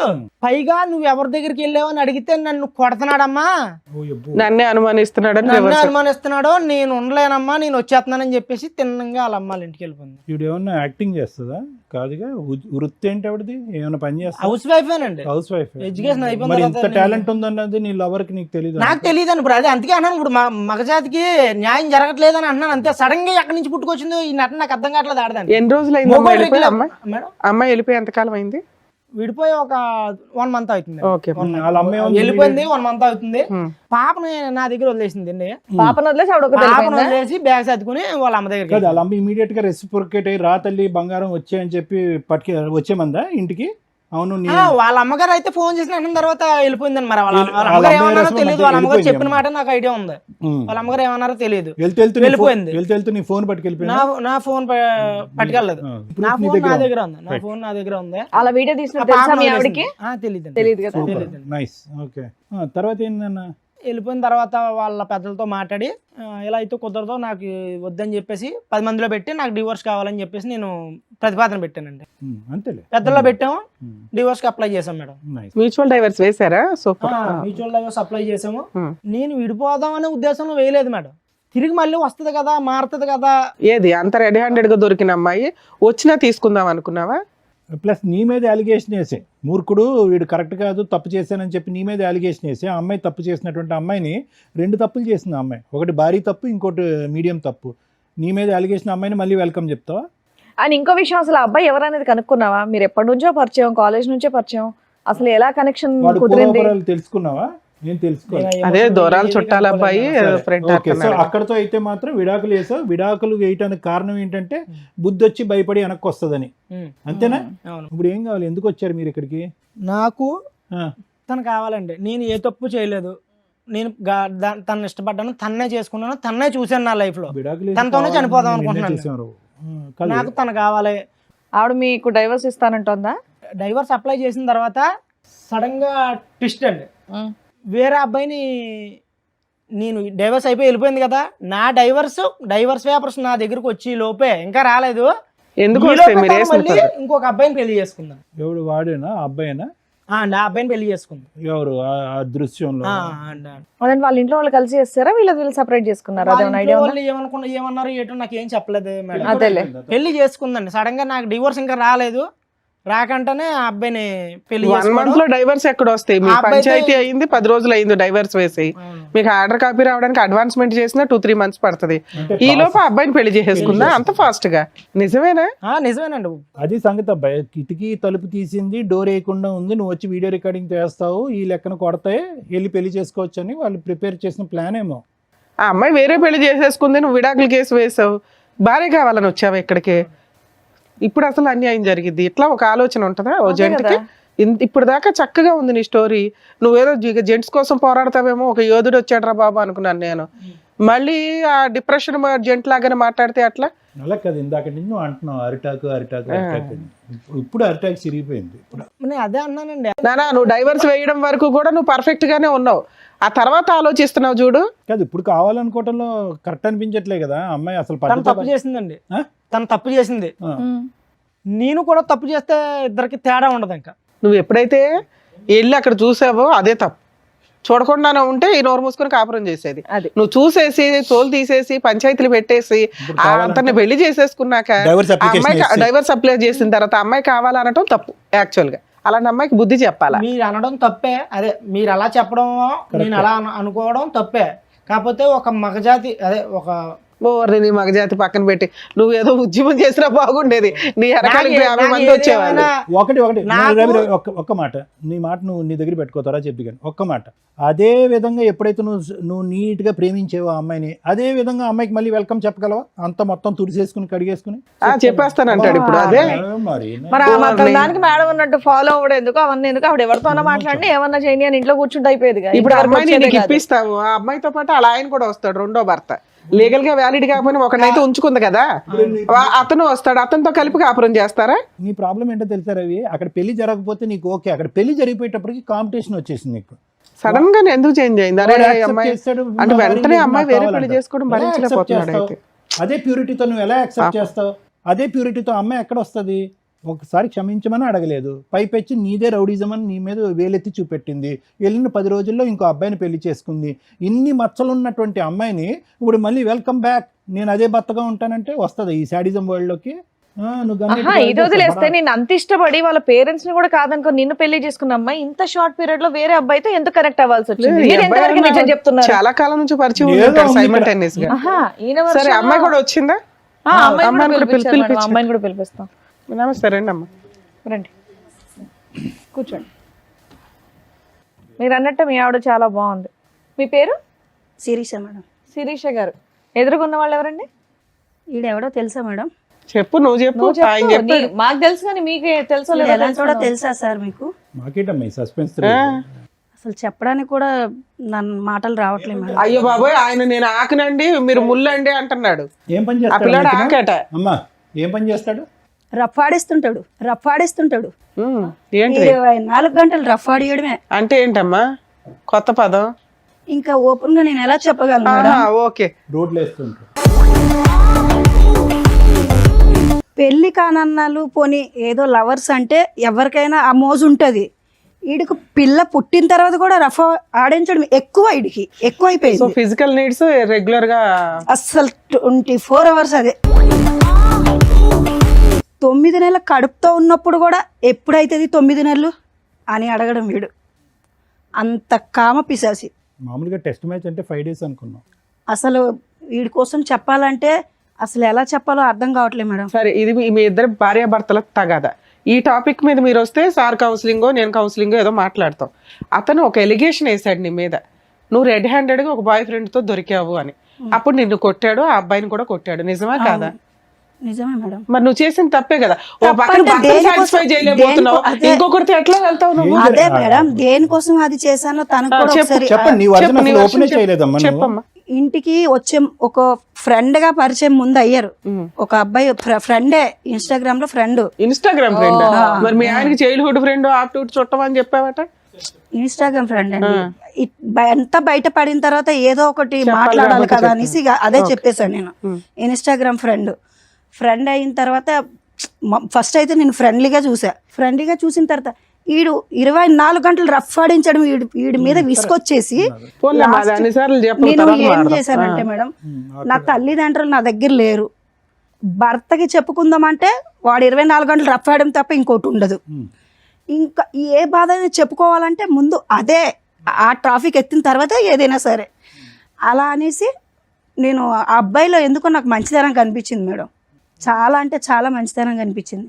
పైగా నువ్వు ఎవరి దగ్గరికి వెళ్ళావని అడిగితే నన్ను కొడుతున్నాడమ్మా, నన్నే అనుమానిస్తున్నాడని, నన్ను అనుమానిస్తున్నాడో, నేను ఉండలేనమ్మా, నేను వచ్చేస్తున్నానని చెప్పేసి తిన్నంగా వాళ్ళ అమ్మాళ్ళ ఇంటికి వెళ్ళిపోయింది. వీడు ఏమన్నా యాక్టింగ్ చేస్తుందా? కాదుగా, వృత్తి ఏంటి ఆవిడది? ఏమైనా పని చేస్తా? హౌస్ వైఫేనండి. Housewife. ఎడ్యుకేషన్ మరి ఇంత టాలెంట్ ఉందన్నది నీ లవర్ కి నీకు తెలియదు? నాకు తెలియదు అని ఇప్పుడు అదే అందుకే అన్నాను. ఇప్పుడు మగజాతికి న్యాయం జరగట్లేదు అని అంటున్నాను అంతే. సడన్ గా ఎక్కడి నుంచి పుట్టుకొచ్చిందో ఈ నటన నాకు అర్థం కావట్లేదు. ఆడదాన్ని ఎన్ని రోజులు అయింది అమ్మాయి వెళ్ళిపోయి? ఎంతకాలం అయింది? విడిపోయి ఒక 1 month అవుతుంది. వెళ్ళిపోయింది 1 month అవుతుంది. పాపని నా దగ్గర వదిలేసింది అండి. పాపను వదిలేసి బ్యాగ్ సర్దుకుని వాళ్ళ అమ్మ దగ్గర. వాళ్ళ అమ్మ ఇమీడియట్ గా రెసిప్రొకేట్ అయ్యి, రా తల్లి బంగారం వచ్చాయని చెప్పి వచ్చేమందా ఇంటికి? అవును. వాళ్ళ అమ్మగారు అయితే ఫోన్ చేసిన అంటున్న తర్వాత వెళ్ళిపోయిందని. మరి వాళ్ళ అమ్మగారు ఏమన్నారో తెలియదు. వాళ్ళ అమ్మగారు చెప్పిన మాట నాకు ఐడియా ఉంది. వాళ్ళ అమ్మగారు ఏమన్నారో తెలియదు. వెళ్ళిపోయింది. నీ ఫోన్ పట్టుకెళ్ళిపోయింది. నా ఫోన్ పట్టుకెళ్ళలేదు. నా ఫోన్ నా దగ్గర ఉంది. నా ఫోన్ నా దగ్గర ఉంది. అలా వీడియో తీసిన తెలియదు కదా. నైస్. ఓకే. తర్వాత ఏంటన్నా? వెళ్ళిపోయిన తర్వాత వాళ్ళ పెద్దలతో మాట్లాడి, ఇలా అయితే కుదరదో, నాకు వద్దని చెప్పేసి 10 మందిలో పెట్టి నాకు డివోర్స్ కావాలని చెప్పేసి నేను ప్రతిపాదన పెట్టానండి. అంతేలే, పెద్దల్లో పెట్టాము, డివోర్స్ కి అప్లై చేసాం మేడం. మ్యూచువల్ డైవర్స్ వేసారా? సూపర్. మ్యూచువల్ డైవర్స్ అప్లై చేసాము. నేను విడిపోదాం అనే ఉద్దేశంలో వేయలేదు మేడం. తిరిగి మళ్ళీ వస్తుంది కదా, మారుతుంది కదా. ఏది అంత రెడీ హ్యాండెడ్ గా దొరికిన అమ్మాయి వచ్చినా తీసుకుందాం అనుకున్నావా? ప్లస్ నీ మీద అలిగేషన్ వేసే, మూర్ఖుడు వీడు కరెక్ట్ కాదు, తప్పు చేశానని చెప్పి నీ మీద అలిగేషన్ వేసి, ఆ అమ్మాయి తప్పు చేసినటువంటి అమ్మాయిని 2 తప్పులు చేసింది. ఆ అమ్మాయి ఒకటి భారీ తప్పు, ఇంకోటి మీడియం తప్పు. నీ మీద అలిగేషన్ అమ్మాయిని మళ్ళీ వెల్కమ్ చెప్తావా? అండ్ ఇంకో విషయం, అసలు అబ్బాయి ఎవరనేది కనుక్కున్నావా? మీరు ఎప్పటి నుంచో పరిచయం, కాలేజ్ నుంచే పరిచయం, అసలు ఎలా కనెక్షన్ కుదిరింది తెలుసుకున్నావా? నేను తెలుసుకోవాలి. అదే దూరాలు చుట్టాల అబ్బాయి ఫ్రెండ్. అక్కడతో అయితే మాత్రం విడాకులు వేసావు. విడాకులు వేయటానికి కారణం ఏంటంటే బుద్ధి వచ్చి భయపడి వెనక్కి వస్తుందని, అంతేనా? ఇప్పుడు ఏం కావాలి? ఎందుకు వచ్చారు మీరు ఇక్కడికి? నాకు తను కావాలండి. నేను ఏ తప్పు చేయలేదు. నేను తను ఇష్టపడ్డాను, తన్నే చేసుకున్నాను, తన్నే చూశాను నా లైఫ్ లో. తనతోనే చనిపోదాం అనుకుంటున్నాను. నాకు తను కావాలి. ఆవిడ మీకు డైవర్స్ ఇస్తానంటుందా? డైవర్స్ అప్లై చేసిన తర్వాత సడన్ గా ట్విస్ట్ అండి. వేరే అబ్బాయిని, నేను డైవర్స్ అయిపోయి వెళ్ళిపోయింది కదా, నా డైవర్స్ పేపర్స్ నా దగ్గరకు వచ్చి లోపే, ఇంకా రాలేదు, ఎందుకు ఇంకొక అబ్బాయిని పెళ్లి చేసుకుందాం. ఎవడు? వాడేనా? అబ్బాయినా? నా అబ్బాయిని పెళ్లి చేసుకుందాం. ఎవరు ఆ దృశ్యంలో? వాళ్ళ ఇంట్లో వాళ్ళు కలిసి చేస్తారా, వీళ్ళు సపరేట్ చేసుకున్నారా? ఏమన్నారు ఏటో నాకేం చెప్పలేదు మేడం. పెళ్లి చేసుకుందండి. సడన్ గా నాకు డివోర్స్ ఇంకా రాలేదు. రాకంటేనే ఆ అబ్బాయిని పెళ్లి 1 month లో డైవర్స్ ఎక్కడ వస్తాయి? మీ పంచాయతీ అయింది 10 రోజులు అయింది డైవర్స్ వేసి. మీకు ఆర్డర్ కాపీ రావడానికి అడ్వాన్స్మెంట్ చేసినా 2-3 months పడుతుంది. ఈ లోపు అబ్బాయిని పెళ్లి చేసేసుకుందా అంత ఫాస్ట్ గా? నిజమేనా? నిజమేనండి. అది సంగతి. అబ్బాయి కిటికీ తలుపు తీసింది, డోర్ వేయకుండా ఉంది, నువ్వు వచ్చి వీడియో రికార్డింగ్ చేస్తావు, ఈ లెక్కన కొడతాయి, వెళ్ళి పెళ్లి చేసుకోవచ్చు అని వాళ్ళు ప్రిపేర్ చేసిన ప్లాన్ ఏమో. ఆ అమ్మాయి వేరే పెళ్లి చేసేసుకుంది, నువ్వు విడాకుల కేసు వేసావు, భార్య కావాలని వచ్చావు ఇక్కడికి. ఇప్పుడు అసలు అన్యాయం జరిగింది. ఇట్లా ఒక ఆలోచన ఉంటుందా ఓ జంటకి? ఇప్పుడు దాకా చక్కగా ఉంది నీ స్టోరీ. నువ్వేదో జెంట్స్ కోసం పోరాడతావేమో, ఒక యోధుడు వచ్చాడు రా బాబు అనుకున్నాను నేను. మళ్ళీ ఆ డిప్రెషన్ జెంట్ లాగానే మాట్లాడితే అట్లా? అలా కదా, ఇందాక నుంచి నువ్వు అంటున్నావు అరిటాకు. ఇప్పుడు అరిటాకు చిరిగిపోయింది. అదే అన్నానండి. నానా, నువ్వు డైవర్స్ వేయడం వరకు కూడా నువ్వు పర్ఫెక్ట్ గానే ఉన్నావు. ఆ తర్వాత ఆలోచిస్తున్నావు చూడు. కాదు, ఇప్పుడు కావాలనుకోవటంలో కరెక్ట్ అనిపించట్లే కదా. అమ్మాయి అసలు తప్పు చేసిందండి. తను తప్పు చేసింది, నేను కూడా తప్పు చేస్తే ఇద్దరికి తేడా ఉండదు. ఇంకా నువ్వు ఎప్పుడైతే వెళ్ళి అక్కడ చూసావో అదే తప్పు. చూడకుండానే ఉంటే ఈ నోరు మూసుకొని కాపురం చేసేది. నువ్వు చూసేసి తోలు తీసేసి పంచాయతీలు పెట్టేసి అంతని పెళ్లి చేసేసుకున్నాక అమ్మాయి డైవర్స్ అప్లై చేసిన తర్వాత అమ్మాయి కావాలనటం తప్పు. యాక్చువల్ గా అలాంటి అమ్మాయికి బుద్ధి చెప్పాలా? మీరు అనడం తప్పే, అదే మీరు అలా చెప్పడం, నేను అలా అనుకోవడం తప్పే. కాకపోతే ఒక మగజాతి అదే ఒక ఓర్ని నీ మగజాతి పక్కన పెట్టి నువ్వు ఏదో ఉద్యమం చేసినా బాగుండేది. నీ అరకాలకి 50 మంది వచ్చేవాళ్ళు. ఒకటి రవి, ఒక్క మాట నీ మాట నువ్వు నీ దగ్గర పెట్టుకోతారా చెప్పి కానీ ఒక్క మాట. అదే విధంగా ఎప్పుడైతే నువ్వు నీట్ గా ప్రేమించేవో ఆ అమ్మాయిని, అదే విధంగా అమ్మాయికి మళ్ళీ వెల్కమ్ చెప్పగలవా? అంత మొత్తం తుడిసేసుకుని కడిగేసుకుని చెప్పేస్తానంటాడు ఇప్పుడు. అదే మరి మరి దానికి మేడం ఉన్నట్టు ఫాలో అవ్వడం ఎందుకు, అవన్నీ ఎందుకు? ఆవిడ ఎవరితోనో మాట్లాడి ఏమన్నా చేయని అని ఇంట్లో కూర్చుంటే అయిపోయేది. ఇప్పుడు అమ్మాయిని నీకు ఇప్పిస్తాము, ఆ అమ్మాయితో పాటు అలా ఆయన కూడా వస్తాడు, రెండో భర్త. లీగల్ గా వ్యాలిడ్ కాకపోయినా ఒకనైతే ఉంచుకుంది కదా, అతను వస్తాడు, అతనితో కలిపి కాపురం చేస్తారా? నీ ప్రాబ్లం ఏంటో తెలుసా రవి, అక్కడ పెళ్లి జరగకపోతే నీకు ఓకే, అక్కడ పెళ్లి జరిగిపోయేటప్పటికి కాంపిటీషన్ వచ్చేసింది నీకు. సడన్ గా ఎందుకు చేంజ్ అయింది? అరే వాడు accept అమ్మాయి చేస్తాడు, అంటే మా వెంటనే వాడిని అమ్మాయి నాకు వేరే కావాలంట. పెళ్లి చేసుకోవడం ఎలా accept భరించలేకపోతున్నాడు చేస్తావు? అయితే. అదే ప్యూరిటీతో నువ్వు ఎలా యాక్సెప్ట్ చేస్తావు? అదే ప్యూరిటీతో అమ్మాయి ఎక్కడ వస్తుంది? ఒకసారి క్షమించమని అడగలేదు, పైపెచ్చి నీదే రౌడీజం అని నీ మీద వేలెత్తి చూపెట్టింది. వెళ్ళిన 10 రోజుల్లో ఇంకో అబ్బాయిని పెళ్లి చేసుకుంది. ఇన్ని మచ్చలున్నటువంటి అమ్మాయిని ఇప్పుడు మళ్ళీ వెల్కమ్ బ్యాక్, నేను అదే భర్తగా ఉంటానంటే వస్తుంది ఈ శాడిజం వరల్డ్ లోకి? ఇది వదిలేస్తే నేను అంత ఇష్టపడి వాళ్ళ పేరెంట్స్ ని కూడా కాదనుకో నిన్ను పెళ్లి చేసుకున్న అమ్మాయి ఇంత షార్ట్ పీరియడ్ లో వేరే అబ్బాయితో ఎందుకు కనెక్ట్ అవ్వాల్సి వచ్చింది? ఈ మీరు అబ్బాయి ఎంతవరకు నిజం అన్నాడు, చెప్తున్నారు? చాలా కాలం నుంచి పరిచయం ఏదో ఉంటాడు ఉంది simultaneous గా. ఈయన సరే version అమ్మాయి లో- కూడా వచ్చిందా? అమ్మాయిని కూడా పిలిపించారు మేడం, పిలిపించు. అమ్మాయిని కూడా పిలిపిస్తాం. నమస్తే రండి అమ్మ. రండి కూర్చోండి. మీరు అన్నట్టు మీ ఆవిడ చాలా బాగుంది. మీ పేరు? శిరీష మేడం. శిరీష గారు. ఎదురుగున్న వాళ్ళు ఎవరండి? ఈడెవడో తెలుసా మేడం? చెప్పు, నువ్వు చెప్పు. నువ్వు ఆయన చెప్పు. చెప్పాడు. మాకు తెలుసు కానీ మీకే తెలుసో ఈడు లేదో ఎలాంటి వాడో తెలుసుకుందాం. తెలుసా సార్ మీకు? మాకేటమ్మా సస్పెన్స్? అసలు చెప్పడానికి కూడా నన్ను మాటలు రావట్లేదు మేడం. అయ్యో బాబోయ్, ఆయన నేను ఆకనండి మీరు ముల్లండి అంటున్నాడు. ఏం పని ఆ పిల్లాడు చేస్తాడు ఆకట. అమ్మా? ఏం పని చేస్తాడు? రఫాడిస్తుంటాడు. ఏంటి 24 గంటలు రఫాడియడమే. అంటే ఏంటమ్మా కొత్త పదం? ఇంకా ఓపెన్ గా నేను ఎలా చెప్పగలను మేడం? ఓకే. రోడ్లు వేస్తుంటాడు. పెళ్లి కానన్నాలు పోనీ ఏదో లవర్స్ అంటే ఎవరికైనా ఆ మోజు ఉంటుంది. వీడికి పిల్ల పుట్టిన తర్వాత కూడా రఫ్ ఆడించడం ఎక్కువ, వీడికి ఎక్కువ సో అయిపోయింది. ఫిజికల్ నీడ్స్ రెగ్యులర్ గా అస్సలు 24 hours అదే. 9 నెలల కడుపుతో ఉన్నప్పుడు కూడా ఎప్పుడైతుంది 9 నెలలు అని అడగడం వీడు. అంత కామ పిశాసి. మామూలుగా టెస్ట్ మ్యాచ్ అంటే 5 days అనుకున్నాం. అసలు వీడి కోసం చెప్పాలంటే అసలు ఎలా చెప్పాలో అర్థం కావట్లేదు మేడం. సరే, ఇది మీ ఇద్దరు భార్యాభర్తల తగాదా. ఈ టాపిక్ మీద మీరు వస్తే సార్ కౌన్సిలింగో నేను కౌన్సిలింగో ఏదో మాట్లాడతాం. అతను ఒక ఎలిగేషన్ వేసాడు నీ మీద, నువ్వు రెడ్ హ్యాండెడ్గా ఒక బాయ్ ఫ్రెండ్తో దొరికావు అని. అప్పుడు నిన్ను కొట్టాడు, ఆ అబ్బాయిని కూడా కొట్టాడు. నిజమా కాదా? నిజమే మేడం. మరి నువ్వు చేసిన తప్పే కదా. ఓ పక్కన తప్పంటే భర్తను దేనికోసం- సాటిస్ఫై చేయలేకపోతున్నావు, అదే. ఇంకొకరితో ఎట్లా వెళ్తావు నువ్వు? అదే మేడం, దేనికోసం అది చేశానో తనకు కూడా ఒకసారి చెప్పండి, నీ వర్జన్ నీ అసలు version ఓపెనే చేయలేదమ్మా నువ్వు. చెప్పమ్మా. ఇంటికి వచ్చే ఒక ఫ్రెండ్ గా పరిచయం ముందు అయ్యారు. ఒక అబ్బాయి ఫ్రెండే, ఇన్స్టాగ్రామ్ లో ఫ్రెండ్. Instagram friend? మరి మీ ఆయనకి చైల్డ్హుడ్ ఫ్రెండ్ ఆప్టూట్ చుట్టం అని చెప్పావట. ఇన్స్టాగ్రామ్ ఫ్రెండ్ అండి. ఎంత బయట పడిన తర్వాత ఏదో ఒకటి మాట్లాడాలి కదా అనేసి ఇక అదే చెప్పేశాను నేను. ఇన్స్టాగ్రామ్ ఫ్రెండ్ అయిన తర్వాత ఫస్ట్ అయితే నేను ఫ్రెండ్లీగా చూసిన తర్వాత వీడు 24 గంటలు రఫ్ ఆడించడం వీడి మీద విసుకొచ్చేసి పోన్లే, మాది అన్నిసార్లు చెప్పను, నేను తర్వాత ఏం మాట్లాడదాం. చేశానంటే మేడం, నా తల్లిదండ్రులు నా దగ్గర లేరు, భర్తకి చెప్పుకుందామంటే వాడు 24 గంటలు రఫ్ ఆడడం తప్ప ఇంకోటి ఉండదు. ఇంకా ఏ బాధ అయినా చెప్పుకోవాలంటే ముందు అదే ఆ ట్రాఫిక్ ఎత్తిన తర్వాత ఏదైనా సరే అలా అనేసి నేను ఆ అబ్బాయిలో ఎందుకో నాకు మంచితనం కనిపించింది మేడం. చాలా అంటే చాలా మంచితనం కనిపించింది.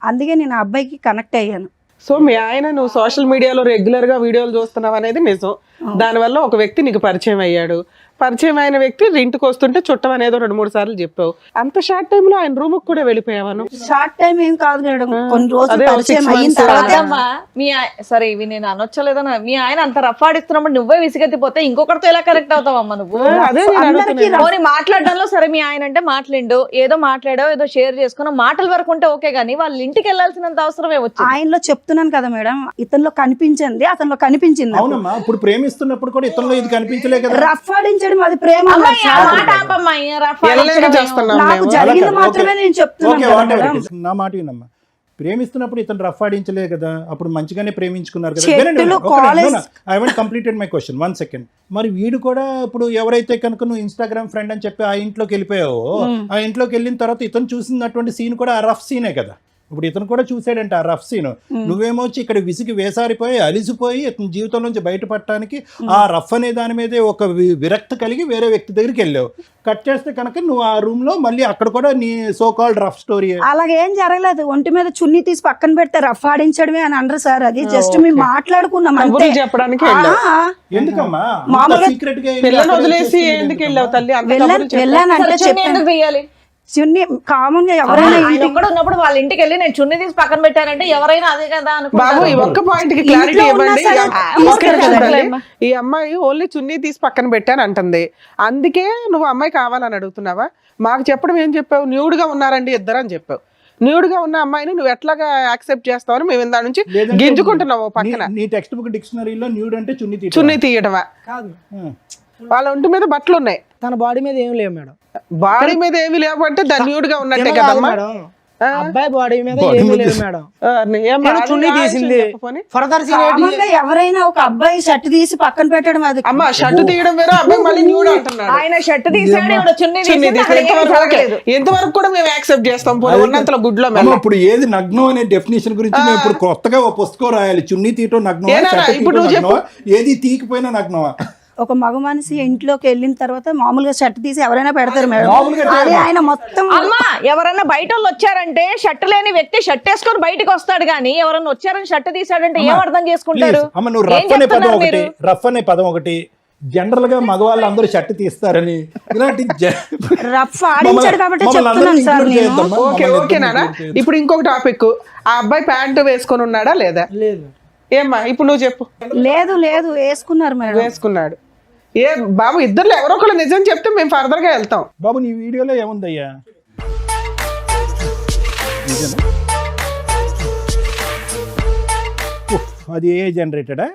అందుకే నేను ఆ అబ్బాయికి కనెక్ట్ అయ్యాను. సో మీ ఆయన నువ్వు సోషల్ మీడియాలో రెగ్యులర్ గా వీడియోలు చూస్తున్నావు అనేది నిజం. దానివల్ల ఒక వ్యక్తి నీకు పరిచయం అయ్యాడు. పరిచయం అయిన వ్యక్తి ఇంటికి వస్తుంటే చుట్టం అనేదో 2-3 సార్లు చెప్పావు. అంత షార్ట్ టైమ్ లో ఆయన రూమ్ కూడా వెళ్ళిపోయావా నువ్వు? షార్ట్ టైం ఏం కాదు మేడం, కొన్ని రోజులు అదే, పరిచయం 6 అయిన months. తర్వాత అదేమ్మా, సరే ఇవి నేను అనొచ్చలేదా? మీ ఆయన అంత రఫ్ ఆడిస్తున్నప్పుడు నువ్వే విసిగెత్తిపోతే ఇంకొకరితో ఎలా కరెక్ట్ అవుతావమ్మా నువ్వు? అదే నేను అందరికీ అడుగుతున్నా. పోనీ మాట్లాడడంలో సరే మీ ఆయన అంటే మాట్లాడిండు, ఏదో మాట్లాడావు, ఏదో షేర్ చేసుకున్నావు, మాటల వరకు ఉంటే ఓకే, కానీ వాళ్ళు ఇంటికి వెళ్ళాల్సినంత అవసరమే వచ్చింది. ఆయనలో చెప్తున్నాను కదా మేడం, ఇతనిలో కనిపించింది, అతనిలో కనిపించింది. అవునమ్మా, ఇప్పుడు ప్రేమిస్తున్నప్పుడు కూడా ఇతరులో ఇది కనిపించలే కదా. రఫ్ ఆడించడం అది ప్రేమ అన్నారు. అమ్మాయి, ఆ మాట ఆపమ్మా, ఈ రఫ్ ఎల్లగా ఆడించడం చేస్తున్నాం నాకు మేము. జరిగింది మాత్రమే నేను చెప్తున్నాను ఓకే, కదా whatever మేడం. it is. నా మాట వినమ్మా, ప్రేమిస్తున్నప్పుడు ఇతను రఫ్ ఆడించలే కదా, అప్పుడు మంచిగానే ప్రేమించుకున్నారు కదా. చెట్టులు, college I want completed my question, 1 second. మరి వీడు కూడా ఇప్పుడు ఎవరైతే కనుక నువ్వు ఇన్స్టాగ్రామ్ ఫ్రెండ్ అని చెప్పి ఆ ఇంట్లోకి వెళ్ళిపోయావో, ఆ ఇంట్లోకి వెళ్ళిన తర్వాత ఇతను చూసినటువంటి సీన్ కూడా ఆ రఫ్ సీనే కదా. ఇప్పుడు ఇతను కూడా చూసాడంట ఆ రఫ్ సీన్. నువ్వేమో వచ్చి ఇక్కడ విసిగి వేసారిపోయి అలిసిపోయి ఇతని జీవితం నుంచి బయటపడటానికి ఆ రఫ్ అనే దాని మీదే ఒక విరక్తి కలిగి వేరే వ్యక్తి దగ్గరికి వెళ్ళావు. కట్ చేస్తే కనుక నువ్వు ఆ రూమ్ లో మళ్ళీ అక్కడ కూడా నీ సో కాల్డ్ రఫ్ స్టోరీ. అలాగేం జరగలేదు. ఒంటి మీద చున్నీ తీసి పక్కన పెడితే రఫ్ ఆడించడమే అని అనరు సార్. అది జస్ట్ మేము మాట్లాడుకున్నాం అంతే. కబుర్లు చెప్పడానికి వెళ్ళావు. ఎందుకమ్మా మామూలుగా సీక్రెట్ గా పిల్లని వదిలేసి ఎందుకు వెళ్ళావు తల్లి? అంత కబుర్లు చెప్పు. వెళ్ళానంటే చెప్పాను. తీయాలి చున్నీ కామన్ గా ఎవరైనా ఆయన ఒక్కడు ఉన్నప్పుడు వాళ్ళ ఇంటికి వెళ్ళి నేను చున్నీ తీసి పక్కన పెట్టానంటే ఎవరైనా అదే కదా బాబు ఈ ఒక్క పాయింట్ కి క్లారిటీ ఇంట్లో ఉన్నా ఇవ్వండి. సరే తీసుకెళ్ళి ఈ అమ్మాయి ఓన్లీ చున్నీ తీసి పక్కన పెట్టాను అంటుంది. అందుకే నువ్వు అమ్మాయి కావాలని అడుగుతున్నావా? మాకు చెప్పడం ఏం చెప్పావు? న్యూడ్ గా ఉన్నారండి ఇద్దరు అని చెప్పావు. న్యూడ్ గా ఉన్న అమ్మాయిని నువ్వు ఎట్లాగా యాక్సెప్ట్ చేస్తావని మేము ఇందా నుంచి గింజుకుంటున్నావు పక్కన. నీ టెక్స్ట్ బుక్ డిక్షనరీలో న్యూడ్ అంటే చున్నీ తీయడమా? కాదు, వాళ్ళ ఒంటి మీద బట్టలు ఉన్నాయి, తన బాడీ మీద ఏం లేవు మేడం. బాడీ మీద ఏమి లేవంటే దాని న్యూడ్ గా ఉన్నట్టే కాదు కదమ్మా. మేడం, అబ్బాయి బాడీ మీద ఏమీ లేవు మేడం. నేను చున్నీ తీసింది ఫర్దర్ కామన్ గా ఎవరైనా ఒక అబ్బాయి షర్ట్ తీసి పక్కన పెట్టడం అది అమ్మ షర్ట్ తీయడం వేరే, అబ్బాయి మళ్ళీ న్యూడ్ అంటున్నాడు. ఆయన షర్ట్ తీసాడు ఈవిడ చున్నీ చున్నీ తీసింది, తీసి అక్కడ ఏమీ జరగలేదు. ఎంతవరకు కూడా మేము యాక్సెప్ట్ చేస్తాం. పోనీ ఉన్నంతలో గుడ్లో మెల్ల. ఇప్పుడు ఏది నగ్నం అనే డెఫినేషన్ గురించి మేము ఇప్పుడు కొత్తగా ఒక పుస్తకం రాయాలి. చున్నీ తీయటం నగ్నం, ఏనా? ఇప్పుడు నువ్వు చెప్పు. ఏది తీయకపోయినా నగ్నమా? ఒక మగ మనిషి ఇంట్లోకి వెళ్ళిన తర్వాత మామూలుగా షర్ట్ తీసి ఎవరైనా పెడతారు మేడం. మామూలుగా అది ఆయన మొత్తం అమ్మా ఎవరన్నా బయట వాళ్ళు వచ్చారంటే షర్ట్ లేని వ్యక్తి షర్ట్ వేసుకొని బయటకు వస్తాడు కానీ ఎవరన్నా వచ్చారని షర్ట్ తీసాడంటే ఏం అర్థం చేసుకుంటారు? Please, అమ్మ నువ్వు ఏం రఫ్ అనే పదం చెప్తున్నారు ఒకటి, మీరు? రఫ్ అనే పదం ఒకటి, జనరల్ గా మగవాళ్ళు అందరూ షర్ట్ తీస్తారని ఇలాంటి రఫ్ ఆడించాడు కాబట్టి చెప్తున్నాను సార్ నేను. ఓకే ఓకే నాన్న. ఇప్పుడు ఇంకొక టాపిక్, ఆ అబ్బాయి ప్యాంటు వేసుకొని ఉన్నాడా లేదా? లేదు. ఏమ్మా ఇప్పుడు నువ్వు చెప్పు. లేదు లేదు వేసుకున్నారు మేడం. వేసుకున్నాడు. ఏ బాబు ఇద్దరు ఎవరో ఒకళ్ళు నిజం చెప్తే మేము ఫర్దర్ గా వెళ్తాం. బాబు నీ వీడియోలో ఏముందయ్యా? నిజమే? ఉఫ్, అది ఏ జనరేటెడా?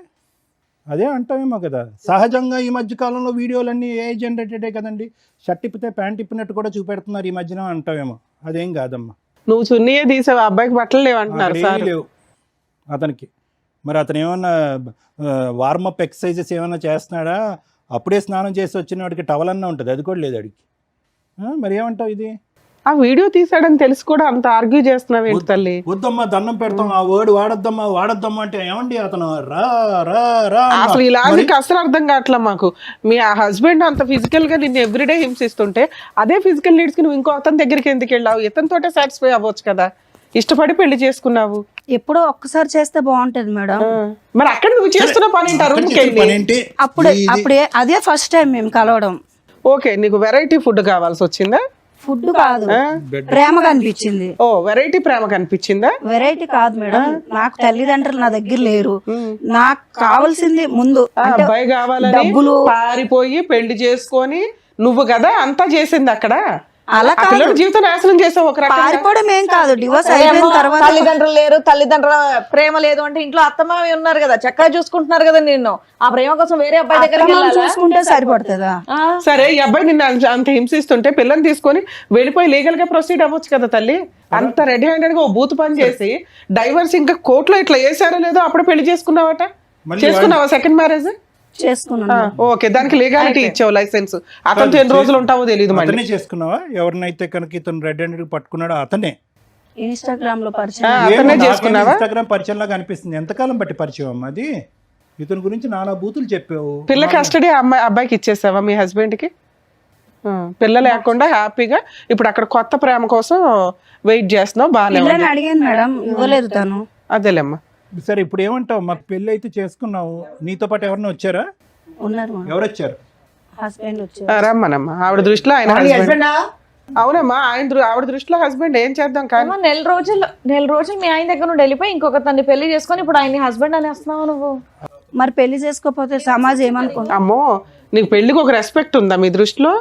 అదే అంటామేమో కదా. సహజంగా ఈ మధ్య కాలంలో వీడియోలన్నీ ఏ జనరేటెడే కదండి. షర్ట్ ఇప్పితే ప్యాంట్ ఇప్పినట్టు కూడా చూపెడుతున్నారు ఈ మధ్యన అంటామేమో. అదేం కాదమ్మా. నువ్వు చున్నీయే తీసావు, అబ్బాయికి బట్టలు లేవంటున్నారు అక్కడ సార్. ఏమీ లేవు అతనికి. మరి అతను ఏమన్నా వార్మప్ ఎక్సర్సైజెస్ ఏమైనా చేస్తున్నాడా? అప్పుడే స్నానం చేసి వచ్చిన వాడికి టవల్ అన్నా ఉంటుంది, అది కూడా లేదు అడిగి. మరి ఏమంటావు ఇది? ఆ వీడియో తీసాడని తెలిసి కూడా అంత ఆర్గ్యూ చేస్తున్నావు ఏంటి తల్లి? వద్దమ్మా దండం పెడతాం, ఆ వర్డ్ వాడొద్దమ్మా అంటే ఏమండి అతను రా రా రా అన్నా. అసలు ఈ లాజిక్ అసలు అర్థం కావట్లే మాకు. మీ ఆ హస్బెండ్ అంత ఫిజికల్ గా నిన్ను ఎవ్రీడే హింసిస్తుంటే అదే ఫిజికల్ నీడ్స్ కి నువ్వు ఇంకో అతని దగ్గరికి ఎందుకు వెళ్ళావు? ఇతనితోటే సాటిస్ఫై అవ్వచ్చు కదా. ఇష్టపడి పెళ్లి చేసుకున్నావు. ఎప్పుడో ఒక్కసారి చేస్తే బాగుంటది మేడం. మరి అక్కడ నువ్వు చేస్తున్న పని ఏంటి? ఆ అక్కడ రూమ్కి చేసిన వెళ్ళి. పని ఏంటి? అప్పుడే అదే ఫస్ట్ టైం మేము కలవడం. ఓకే నీకు వెరైటీ ఫుడ్ కావాల్సి వచ్చిందా? ఫుడ్ కాదు, ప్రేమగా అనిపించింది. ఓ వెరైటీ ప్రేమ కనిపించిందా? వెరైటీ కాదు మేడం, నాకు తల్లిదండ్రులు నా దగ్గర లేరు. నాకు కావాల్సింది ముందు అంటే అబ్బాయి కావాలని డబ్బులు. పారిపోయి పెళ్లి చేసుకొని నువ్వు కదా అంతా చేసింది అక్కడ. అలా ఆ పిల్లడి జీవితం నాశనం చేసావు ఒక రకంగా. పారిపోవడం ఏం కాదు, డివోర్స్ అయిపోయిన తర్వాత తల్లిదండ్రులు లేరు, తల్లిదండ్రుల ప్రేమ లేదు అంటే ఇంట్లో అత్తమావి ఉన్నారు కదా, చక్కగా చూసుకుంటున్నారు కదా నిన్ను. ఆ ప్రేమ కోసం వేరే అబ్బాయి దగ్గరికి అత్తమామ వెళ్ళాలా? చూసుకుంటే సరిపడుతుందా? సరే ఈ అబ్బాయి నిన్ను అంత హింసిస్తుంటే పిల్లని తీసుకొని వెళ్ళిపోయి లీగల్ గా ప్రొసీడ్ అవ్వచ్చు కదా తల్లి. అంత రెడీ హ్యాండెడ్ గా ఓ బూత్ పని చేసి డైవర్స్ ఇంకా కోర్టులో ఇట్లా వేసారో లేదో అప్పుడు పెళ్లి చేసుకున్నావట. చేసుకున్నావా సెకండ్ మ్యారేజ్? చేసుకున్నాను. ఓకే దానికి లీగాలిటీ ఇచ్చావు, లైసెన్స్. అతనితో ఎన్ని రోజులు ఉంటావో తెలియదు. మళ్ళీ అతనే చేసుకున్నావా? ఎవరినైతే కనుక ఇతను రెడ్ హ్యాండెడ్ పట్టుకున్నాడో అతనే. ఇన్స్టాగ్రామ్ లో పరిచయం. అతనే చేసుకున్నావా? ఇన్స్టాగ్రామ్ పరిచయం లాగా అనిపిస్తుంది. ఎంతకాలం బట్టి పరిచయం అమ్మా అది? ఇతని గురించి నానా బూతులు చెప్పావు. పిల్ల కస్టడీ అబ్బాయికి ఇచ్చేసావా మీ హస్బెండ్ కి? పిల్ల లేకుండా హ్యాపీగా ఇప్పుడు అక్కడ కొత్త ప్రేమ కోసం వెయిట్ చేస్తున్నావు. బాగానే పిల్లని అడిగాను మేడం, ఇవ్వలేదు తను. అదేలేమ్మా. సరే ఇప్పుడు ఏమంటావు? మాకు పెళ్ళి అయితే చేసుకున్నావు, నీతో పాటు ఎవరైనా వచ్చారా? ఉన్నారు ఎవరు వచ్చారు? హస్బెండ్ వచ్చారు. రమ్మనమ్మా. ఆవిడ దృష్టిలో ఆయన హస్బెండ్. అవునమ్మా ఆవిడ దృష్టిలో హస్బెండ్. ఏం చేద్దాం కానీ ఏమో నెల రోజులు మీ ఆయన దగ్గర నుండి వెళ్ళిపోయి ఇంకొక తన్ని పెళ్లి చేసుకొని ఇప్పుడు ఆయన్ని హస్బెండ్ అనేస్తున్నావు నువ్వు. మరి పెళ్లి చేసుకోకపోతే సమాజం ఏమనుకుంటా? అమ్మో నీకు పెళ్లికి ఒక రెస్పెక్ట్ ఉందా మీ దృష్టిలో?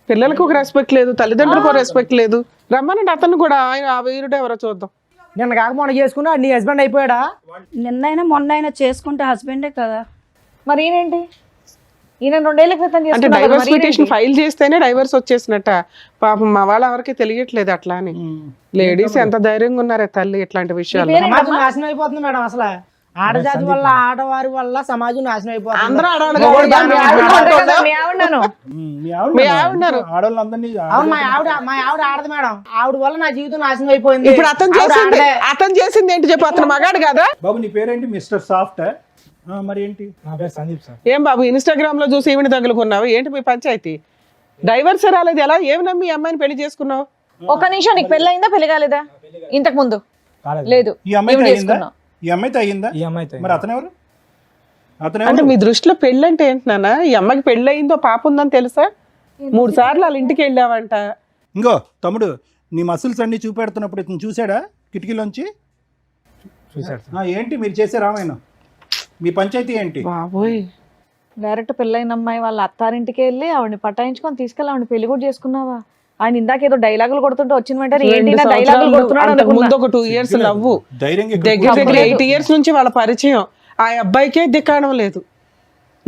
పిల్లలకు ఒక రెస్పెక్ట్ లేదు, తల్లిదండ్రులకు ఒక రెస్పెక్ట్ లేదు. రమ్మనండి అతను కూడా. ఆయన ఆ వీరుడు ఎవరో చూద్దాం. నిన్న కాక మొన్న చేసుకున్నా నీ హస్బెండ్ అయిపోయాడా? నిన్నైనా మొన్నైనా చేసుకుంటే హస్బెండే కదా. మరి ఈయనేంటి? ఈయన 2 ఏళ్ల క్రితం అంటే చేసుకున్నాడు కదా, డైవర్స్ మరి పిటిషన్ ఫైల్ చేస్తేనే డైవర్స్ వచ్చేసినట్ట. పాపం మా వాళ్ళ ఎవరికి తెలియట్లేదు అట్లా అని. లేడీస్ ఎంత ధైర్యంగా ఉన్నారే తల్లి ఇట్లాంటి విషయాలు. సమాజం నాశనం అయిపోతుంది మేడం అసలు. ఆడజాతి వల్ల ఆడవారి వల్ల సమాజం నాశనం అయిపోతుంది. అందరూ ఆడవాళ్ళు మొగోడు కాదు, మీ ఆవిడ బాగా అంటుందా? మీ ఆవిడను మీ ఆవిడ ఉన్నారు. ఆడవాళ్ళందరినీ అవును, మా ఆవిడ ఆడదు మేడం. ఆవిడ వల్ల నా జీవితం నాశనం అయిపోయింది. ఇప్పుడు అతను చేసింది ఏంటి చెప్పు, అతను మగాడు కదా? బాబు నీ పేరేంటి? మిస్టర్ సాఫ్ట్ మరి ఏంటి? నా పేరు సందీప్ సార్. ఏం బాబు ఇన్స్టాగ్రామ్ లో చూసి ఈవిని తగులుకున్నావు ఏంటి మీ పంచాయతీ? డైవర్స్ రాలేదు, ఎలా ఏమి నమ్మి ఈ అమ్మాయిని పెళ్లి చేసుకున్నావు? ఒక నిమిషం, నీకు పెళ్ళి అయిందా పెళ్లి కాలేదా? ఇంతకు ముందు లేదు. ఈ అమ్మాయితో ఈవిడ అయ్యిందా? చేసుకున్నావు. ఈ అమ్మాయితో అయ్యిందా? ఈ అమ్మాయితో మరి అతనెవరు? అంటే మీ దృష్టిలో పెళ్ళి అంటే ఏంటి నాన్న? ఈ అమ్మాయికి పెళ్ళి అయిందో పాప ఉందని తెలుసా? 3 సార్లు వాళ్ళ ఇంటికి వెళ్ళావంట. ఇంకో తమ్ముడు, నీ మసిల్స్ అన్ని చూపెడుతున్నప్పుడు ఇతను చూసాడా కిటికీలోంచి? చూసాడు. ఏంటి మీరు చేసే రామాయణం? మీ పంచాయతీ ఏంటి? బాబోయ్, డైరెక్ట్ పెళ్ళైన అమ్మాయి వాళ్ళ అత్తారింటికి వెళ్ళి ఆవిడని పట్టాయించుకొని తీసుకెళ్ళి ఆవిడని పెళ్లి కూడా చేసుకున్నావా? ఆయన ఇందాక ఏదో డైలాగులు కొడుతుంటే వచ్చిన వెంటనే ఏంటి 2 డైలాగులు సంవత్సరాలు కొడుతున్నాడు అంతకు అనుకున్నా. ముందు ఒక 2 ఇయర్స్ లవ్వు, ధైర్యంగా దగ్గర దగ్గర 8 ఇయర్స్ నుంచి వాళ్ళ పరిచయం. ఆ అబ్బాయికే దిక్కాడం లేదు.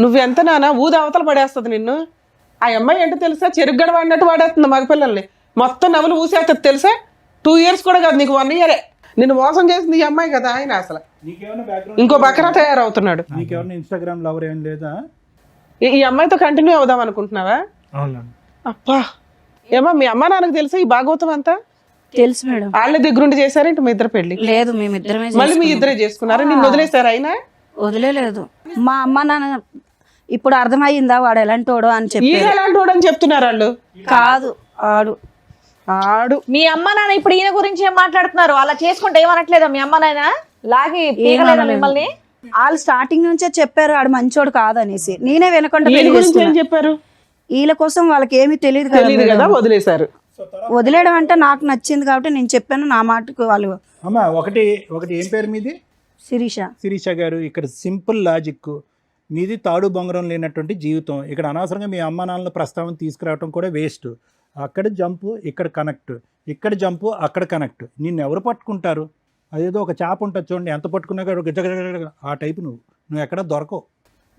నువ్వెంత నాన్న ఊది అవతల పడేస్తుంది నిన్ను. ఆ అమ్మాయి ఏంటో తెలుసా, చెరుగ్గడ వాడినట్టు వాడేస్తుంది మగపిల్లల్ని. మొత్తం నవ్వులు ఊసేస్తుంది తెలుసా. 2 ఇయర్స్ కూడా కాదు, నీకు 1 ఇయరే. నిన్ను మోసం చేసింది ఈ అమ్మాయి కదా. ఆయన అసలు నీకేమైనా బ్యాక్గ్రౌండ్, ఇంకో బకరా తయారవుతున్నాడు. నీకేమైనా ఇన్స్టాగ్రామ్ లవర్ ఏం లేదా? ఈ అమ్మాయితో కంటిన్యూ అవుదాం అనుకుంటున్నావా? అవును. అప్పా, ఏమో మీ అమ్మ నాన్నకు తెలుసా ఈ భాగవతం అంతా? తెలుసు మేడం. వాళ్ళ దగ్గరుండి చేశారేంటి మీ ఇద్దరు పెళ్లి? లేదు, మేమిద్దరమే మళ్ళీ మీ ఇద్దరే చేసుకున్నారు. నిన్ను వదిలేశారు అయినా? వదిలేదు. మా అమ్మ నాన్న ఇప్పుడు అర్థమయ్యిందా వాడు ఎలాంటోడో అని చెప్పి. ఈయన ఎలాంటి వాడు అని చెప్తున్నారు వాళ్ళు. కాదు, ఆడు మీ అమ్మ నాన్న ఇప్పుడు ఈయన గురించి ఏం మాట్లాడుతున్నారు? అలా చేసుకుంటే ఏమనట్లేదా మీ అమ్మ నాయన? లాగి పీకలేదా మిమ్మల్ని? వాళ్ళు స్టార్టింగ్ నుంచే చెప్పారు ఆడు మంచోడు కాదనేసి. నేనే వినకుండా ఈయన పెళ్లి గురించి ఏం చేసుకున్నా. చెప్పారు? వీళ్ళ కోసం వాళ్ళకి ఏమీ తెలియదు తెలియదు కదా, వదిలేశారు. వదిలేయడం అంటే నాకు నచ్చింది కాబట్టి నేను చెప్పాను. నా మాటకు వాళ్ళు అమ్మా ఒకటి ఏం పేరు మీది? శిరీష. శిరీష గారు, ఇక్కడ సింపుల్ లాజిక్. మీది తాడు బొంగరం లేనటువంటి జీవితం. ఇక్కడ అనవసరంగా మీ అమ్మ నాన్నల ప్రస్తావన తీసుకురావడం కూడా వేస్ట్. అక్కడ జంపు, ఇక్కడ కనెక్ట్, ఇక్కడ జంపు, అక్కడ కనెక్ట్. నిన్ను ఎవరు పట్టుకుంటారు? అదేదో ఒక చేప ఉంటుంది చూడండి, ఎంత పట్టుకున్నా కూడా ఆ టైపు. నువ్వు ఎక్కడ దొరకవు.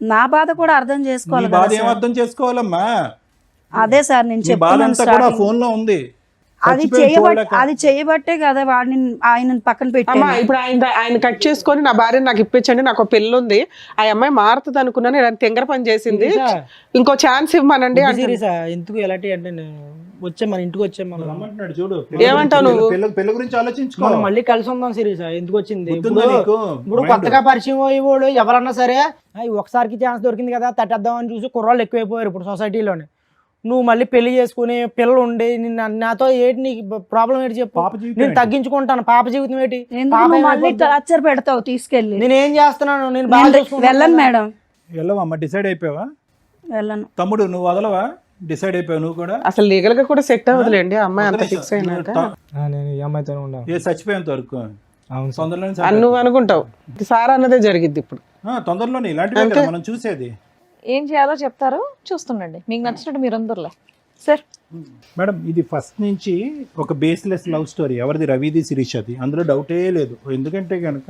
నా బాధ కూడా అర్థం నీ చేసుకోవాలి బాధ కదా ఏం సార్. అర్థం చేసుకోవాలమ్మా? అదే సార్ నేను నీ బాధ చెప్తున్నాను అంతా కూడా starting. ఫోన్ లో ఉంది. అది చేయబట్టే కదా వాడిని ఆయన పక్కన అమ్మా పెట్టాను. ఇప్పుడు ఆయన కట్ చేసుకొని నా భార్యని నాకు ఇప్పించండి, నాకు ఒక పెళ్ళి ఉంది, ఆ అమ్మాయి మారుతుంది అనుకున్నాను, ఇలా తెంగర పని చేసింది, ఇంకో ఛాన్స్ ఇవ్వమనండి అంటే. సీరియసా ఎందుకు ఎలాంటి అంటే వచ్చే మన ఇంటికి వచ్చే మనం రమ్మంటున్నాడు చూడు. ఏమంటావు నువ్వు? పెళ్లి గురించి ఆలోచించుకో. మనం మళ్ళీ కలిసి ఉందాం సీరియసా. ఎందుకు వచ్చింది గుర్తుందా నీకు? ఇప్పుడు కొత్తగా పరిచయం అయ్యేవాడు ఎవరన్నా సరే ఒకసారికి ఛాన్స్ దొరికింది కదా తట్టేద్దాం అని చూసి కుర్రాళ్ళు ఎక్కువైపోయారు ఇప్పుడు సొసైటీలోనే. నువ్వు మళ్ళీ పెళ్లి చేసుకుని పిల్లలు ఉండి నాతో ఏంటి నీకు ప్రాబ్లం ఏంటి చెప్పు. పాప జీవితం నేను ఏంటి? తగ్గించుకుంటాను. పాప జీవితం ఏంటి? ఎందుకు నువ్వు మళ్ళీ టార్చర్ పెడతావు తీసుకెళ్ళి. నేను ఏం చేస్తున్నాను? నేను బాగా చూసుకుంటాను. వెళ్ళను మేడం, వెళ్ళవమ్మా. డిసైడ్ అయిపోయావా? వెళ్ళను. తమ్ముడు నువ్వు వదలవా? డిసైడ్ అయిపోయావు నువ్వు కూడా? అసలు లీగల్ గా కూడా సెట్ అవ్వదులేండి ఆ అమ్మాయి అంత ఫిక్స్ అయినాక. నేను ఈ అమ్మాయితోనే ఉండాలి. ఏ చచ్చిపోయేంత వరకు అవును సార్. తొందరలోనే అని నువ్వు అనుకుంటావు, సార్ అన్నదే జరిగిద్ది ఇప్పుడు. తొందరలోనే ఇలాంటివి కదా మనం చూసేది. ఏం చేయాలో చెప్తారు, చూస్తుండండి. మీకు నచ్చినట్టు మీరు అందరులే సార్. మేడం ఇది ఫస్ట్ నుంచి ఒక బేస్లెస్ లవ్ స్టోరీ. ఎవరిది? రవిది, శిరీషది. అందులో డౌటే లేదు. ఎందుకంటే కనుక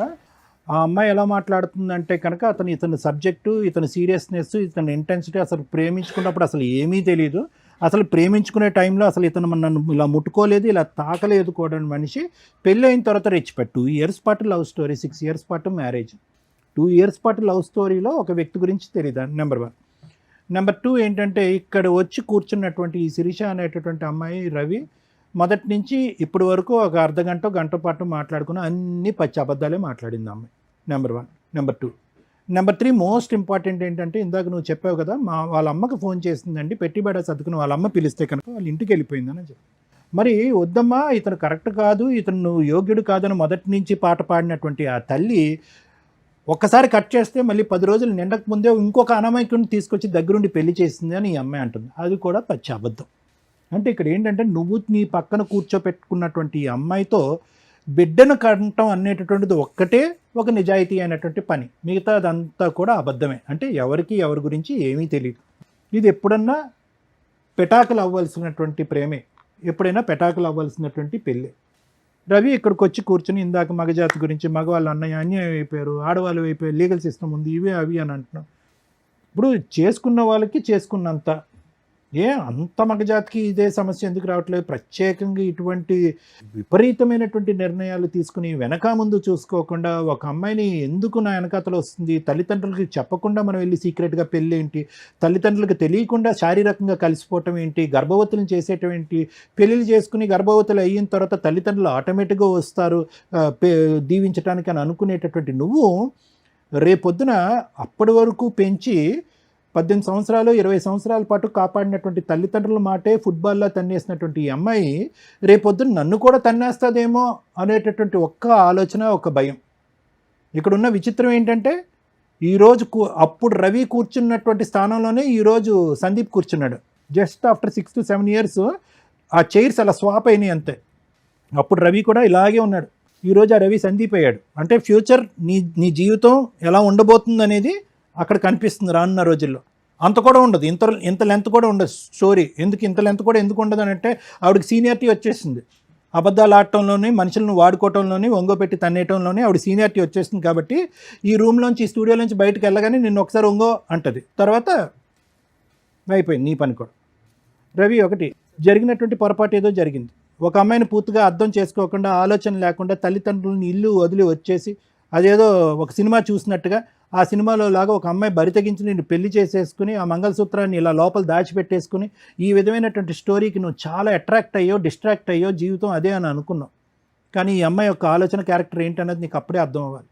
ఆ అమ్మాయి ఎలా మాట్లాడుతుందంటే కనుక ఇతని సబ్జెక్టు, ఇతని సీరియస్నెస్, ఇతని ఇంటెన్సిటీ, అసలు ప్రేమించుకున్నప్పుడు అసలు ఏమీ తెలియదు. అసలు ప్రేమించుకునే టైంలో అసలు ఇతను నన్ను ఇలా ముట్టుకోలేదు, ఇలా తాకలేదు కూడా మనిషి. పెళ్ళి అయిన తర్వాత రెచ్చిపెట్టు 2 ఇయర్స్ పాటు లవ్ స్టోరీ, 6 ఇయర్స్ పాటు మ్యారేజ్. 2 ఇయర్స్ పాటు లవ్ స్టోరీలో ఒక వ్యక్తి గురించి తెలియదు. నెంబర్ 1. నెంబర్ 2 ఏంటంటే ఇక్కడ వచ్చి కూర్చున్నటువంటి ఈ శిరీష అనేటటువంటి అమ్మాయి రవి మొదటి నుంచి ఇప్పటి వరకు ఒక గంట పాటు మాట్లాడుకున్న అన్ని పచ్చి అబద్ధాలే మాట్లాడింది అమ్మాయి. Number 1. Number 2. Number 3 most important ఏంటంటే ఇందాక నువ్వు చెప్పావు కదా వాళ్ళ అమ్మకి ఫోన్ చేసిందండి, పెట్టిబడ సర్దుకుని వాళ్ళ అమ్మ పిలిస్తే కనుక వాళ్ళ ఇంటికి వెళ్ళిపోయిందని చెప్పి. మరి వద్దమ్మా ఇతను కరెక్ట్ కాదు, ఇతను నువ్వు యోగ్యుడు కాదని మొదటి నుంచి పాట పాడినటువంటి ఆ తల్లి ఒక్కసారి కట్ చేస్తే మళ్ళీ 10 రోజులు నిండక ముందే ఇంకొక అనామకుడిని తీసుకొచ్చి దగ్గరుండి పెళ్లి చేసింది అని ఈ అమ్మాయి అంటుంది. అది కూడా పచ్చి అబద్ధం. అంటే ఇక్కడ ఏంటంటే నువ్వు నీ పక్కన కూర్చోపెట్టుకున్నటువంటి ఈ అమ్మాయితో బిడ్డను కంటం అనేటటువంటిది ఒక్కటే ఒక నిజాయితీ అయినటువంటి పని. మిగతా అదంతా కూడా అబద్ధమే. అంటే ఎవరికి ఎవరి గురించి ఏమీ తెలియదు. ఇది ఎప్పుడన్నా పెటాకులు అవ్వాల్సినటువంటి ప్రేమే, ఎప్పుడైనా పెటాకులు అవ్వాల్సినటువంటి పెళ్ళి. రవి ఇక్కడికి వచ్చి కూర్చొని ఇందాక మగజాతి గురించి, మగవాళ్ళు అన్నయ్య అన్యాయం అయిపోయారు, ఆడవాళ్ళు అయిపోయారు, లీగల్ సిస్టమ్ ఉంది, ఇవే అవి అని అంటున్నాం. ఇప్పుడు చేసుకున్న వాళ్ళకి చేసుకున్నంత, అంత మగజాతికి ఇదే సమస్య ఎందుకు రావట్లేదు? ప్రత్యేకంగా ఇటువంటి విపరీతమైనటువంటి నిర్ణయాలు తీసుకుని వెనక ముందు చూసుకోకుండా ఒక అమ్మాయిని ఎందుకు నా వెనకాతలు వస్తుంది, తల్లిదండ్రులకి చెప్పకుండా మనం వెళ్ళి సీక్రెట్గా పెళ్ళి ఏంటి, తల్లిదండ్రులకు తెలియకుండా శారీరకంగా కలిసిపోవటం ఏంటి, గర్భవతులను చేసేయటం ఏంటి, పెళ్ళిళ్ళు చేసుకుని గర్భవతులు అయిన తర్వాత తల్లిదండ్రులు ఆటోమేటిక్గా వస్తారు దీవించడానికి అని అనుకునేటటువంటి నువ్వు రేపొద్దున అప్పటి వరకు పెంచి 18 సంవత్సరాలు 20 సంవత్సరాల పాటు కాపాడినటువంటి తల్లిదండ్రుల మాటే ఫుట్బాల్లో తన్నేసినటువంటి ఈ అమ్మాయి రేపొద్దున నన్ను కూడా తన్నేస్తుందేమో అనేటటువంటి ఒక్క ఆలోచన, ఒక భయం. ఇక్కడున్న విచిత్రం ఏంటంటే ఈరోజు అప్పుడు రవి కూర్చున్నటువంటి స్థానంలోనే ఈరోజు సందీప్ కూర్చున్నాడు. జస్ట్ ఆఫ్టర్ 6 to 7 years ఆ చైర్స్ అలా స్వాప్ అయినాయి అంతే. అప్పుడు రవి కూడా ఇలాగే ఉన్నాడు, ఈరోజు ఆ రవి సందీప్ అయ్యాడు. అంటే ఫ్యూచర్ నీ జీవితం ఎలా ఉండబోతుంది అనేది అక్కడ కనిపిస్తుంది రానున్న రోజుల్లో. అంత కూడా ఉండదు, ఇంత లెంత్ కూడా ఉండదు స్టోరీ. ఇంత లెంత్ కూడా ఎందుకు ఉండదు అని అంటే ఆవిడకి సీనియారిటీ వచ్చేసింది. అబద్ధాలు ఆడటంలోని, మనుషులను వాడుకోవటంలోని, ఒంగోపెట్టి తన్నేయటంలోని ఆవిడ సీనియారిటీ వచ్చేసింది. కాబట్టి ఈ రూమ్లోంచి, ఈ స్టూడియోలోంచి బయటకు వెళ్ళగానే నిన్ను ఒకసారి ఒంగో అంటది, తర్వాత అయిపోయింది నీ పని కూడా. రవి ఒకటి జరిగినటువంటి పొరపాటు ఏదో జరిగింది. ఒక అమ్మాయిని పూర్తిగా అర్థం చేసుకోకుండా, ఆలోచన లేకుండా తల్లిదండ్రులను ఇల్లు వదిలి వచ్చేసి అదేదో ఒక సినిమా చూసినట్టుగా ఆ సినిమాలో లాగా ఒక అమ్మాయి బరి తెగించి నేను పెళ్లి చేసేసుకుని ఆ మంగళసూత్రాన్ని ఇలా లోపల దాచిపెట్టేసుకుని ఈ విధమైనటువంటి స్టోరీకి నువ్వు చాలా అట్రాక్ట్ అయ్యో, డిస్ట్రాక్ట్ అయ్యో, జీవితం అదే అని అనుకున్నావు. కానీ ఈ అమ్మాయి యొక్క ఆలోచన క్యారెక్టర్ ఏంటన్నది నీకు అప్పుడే అర్థం అవ్వాలి.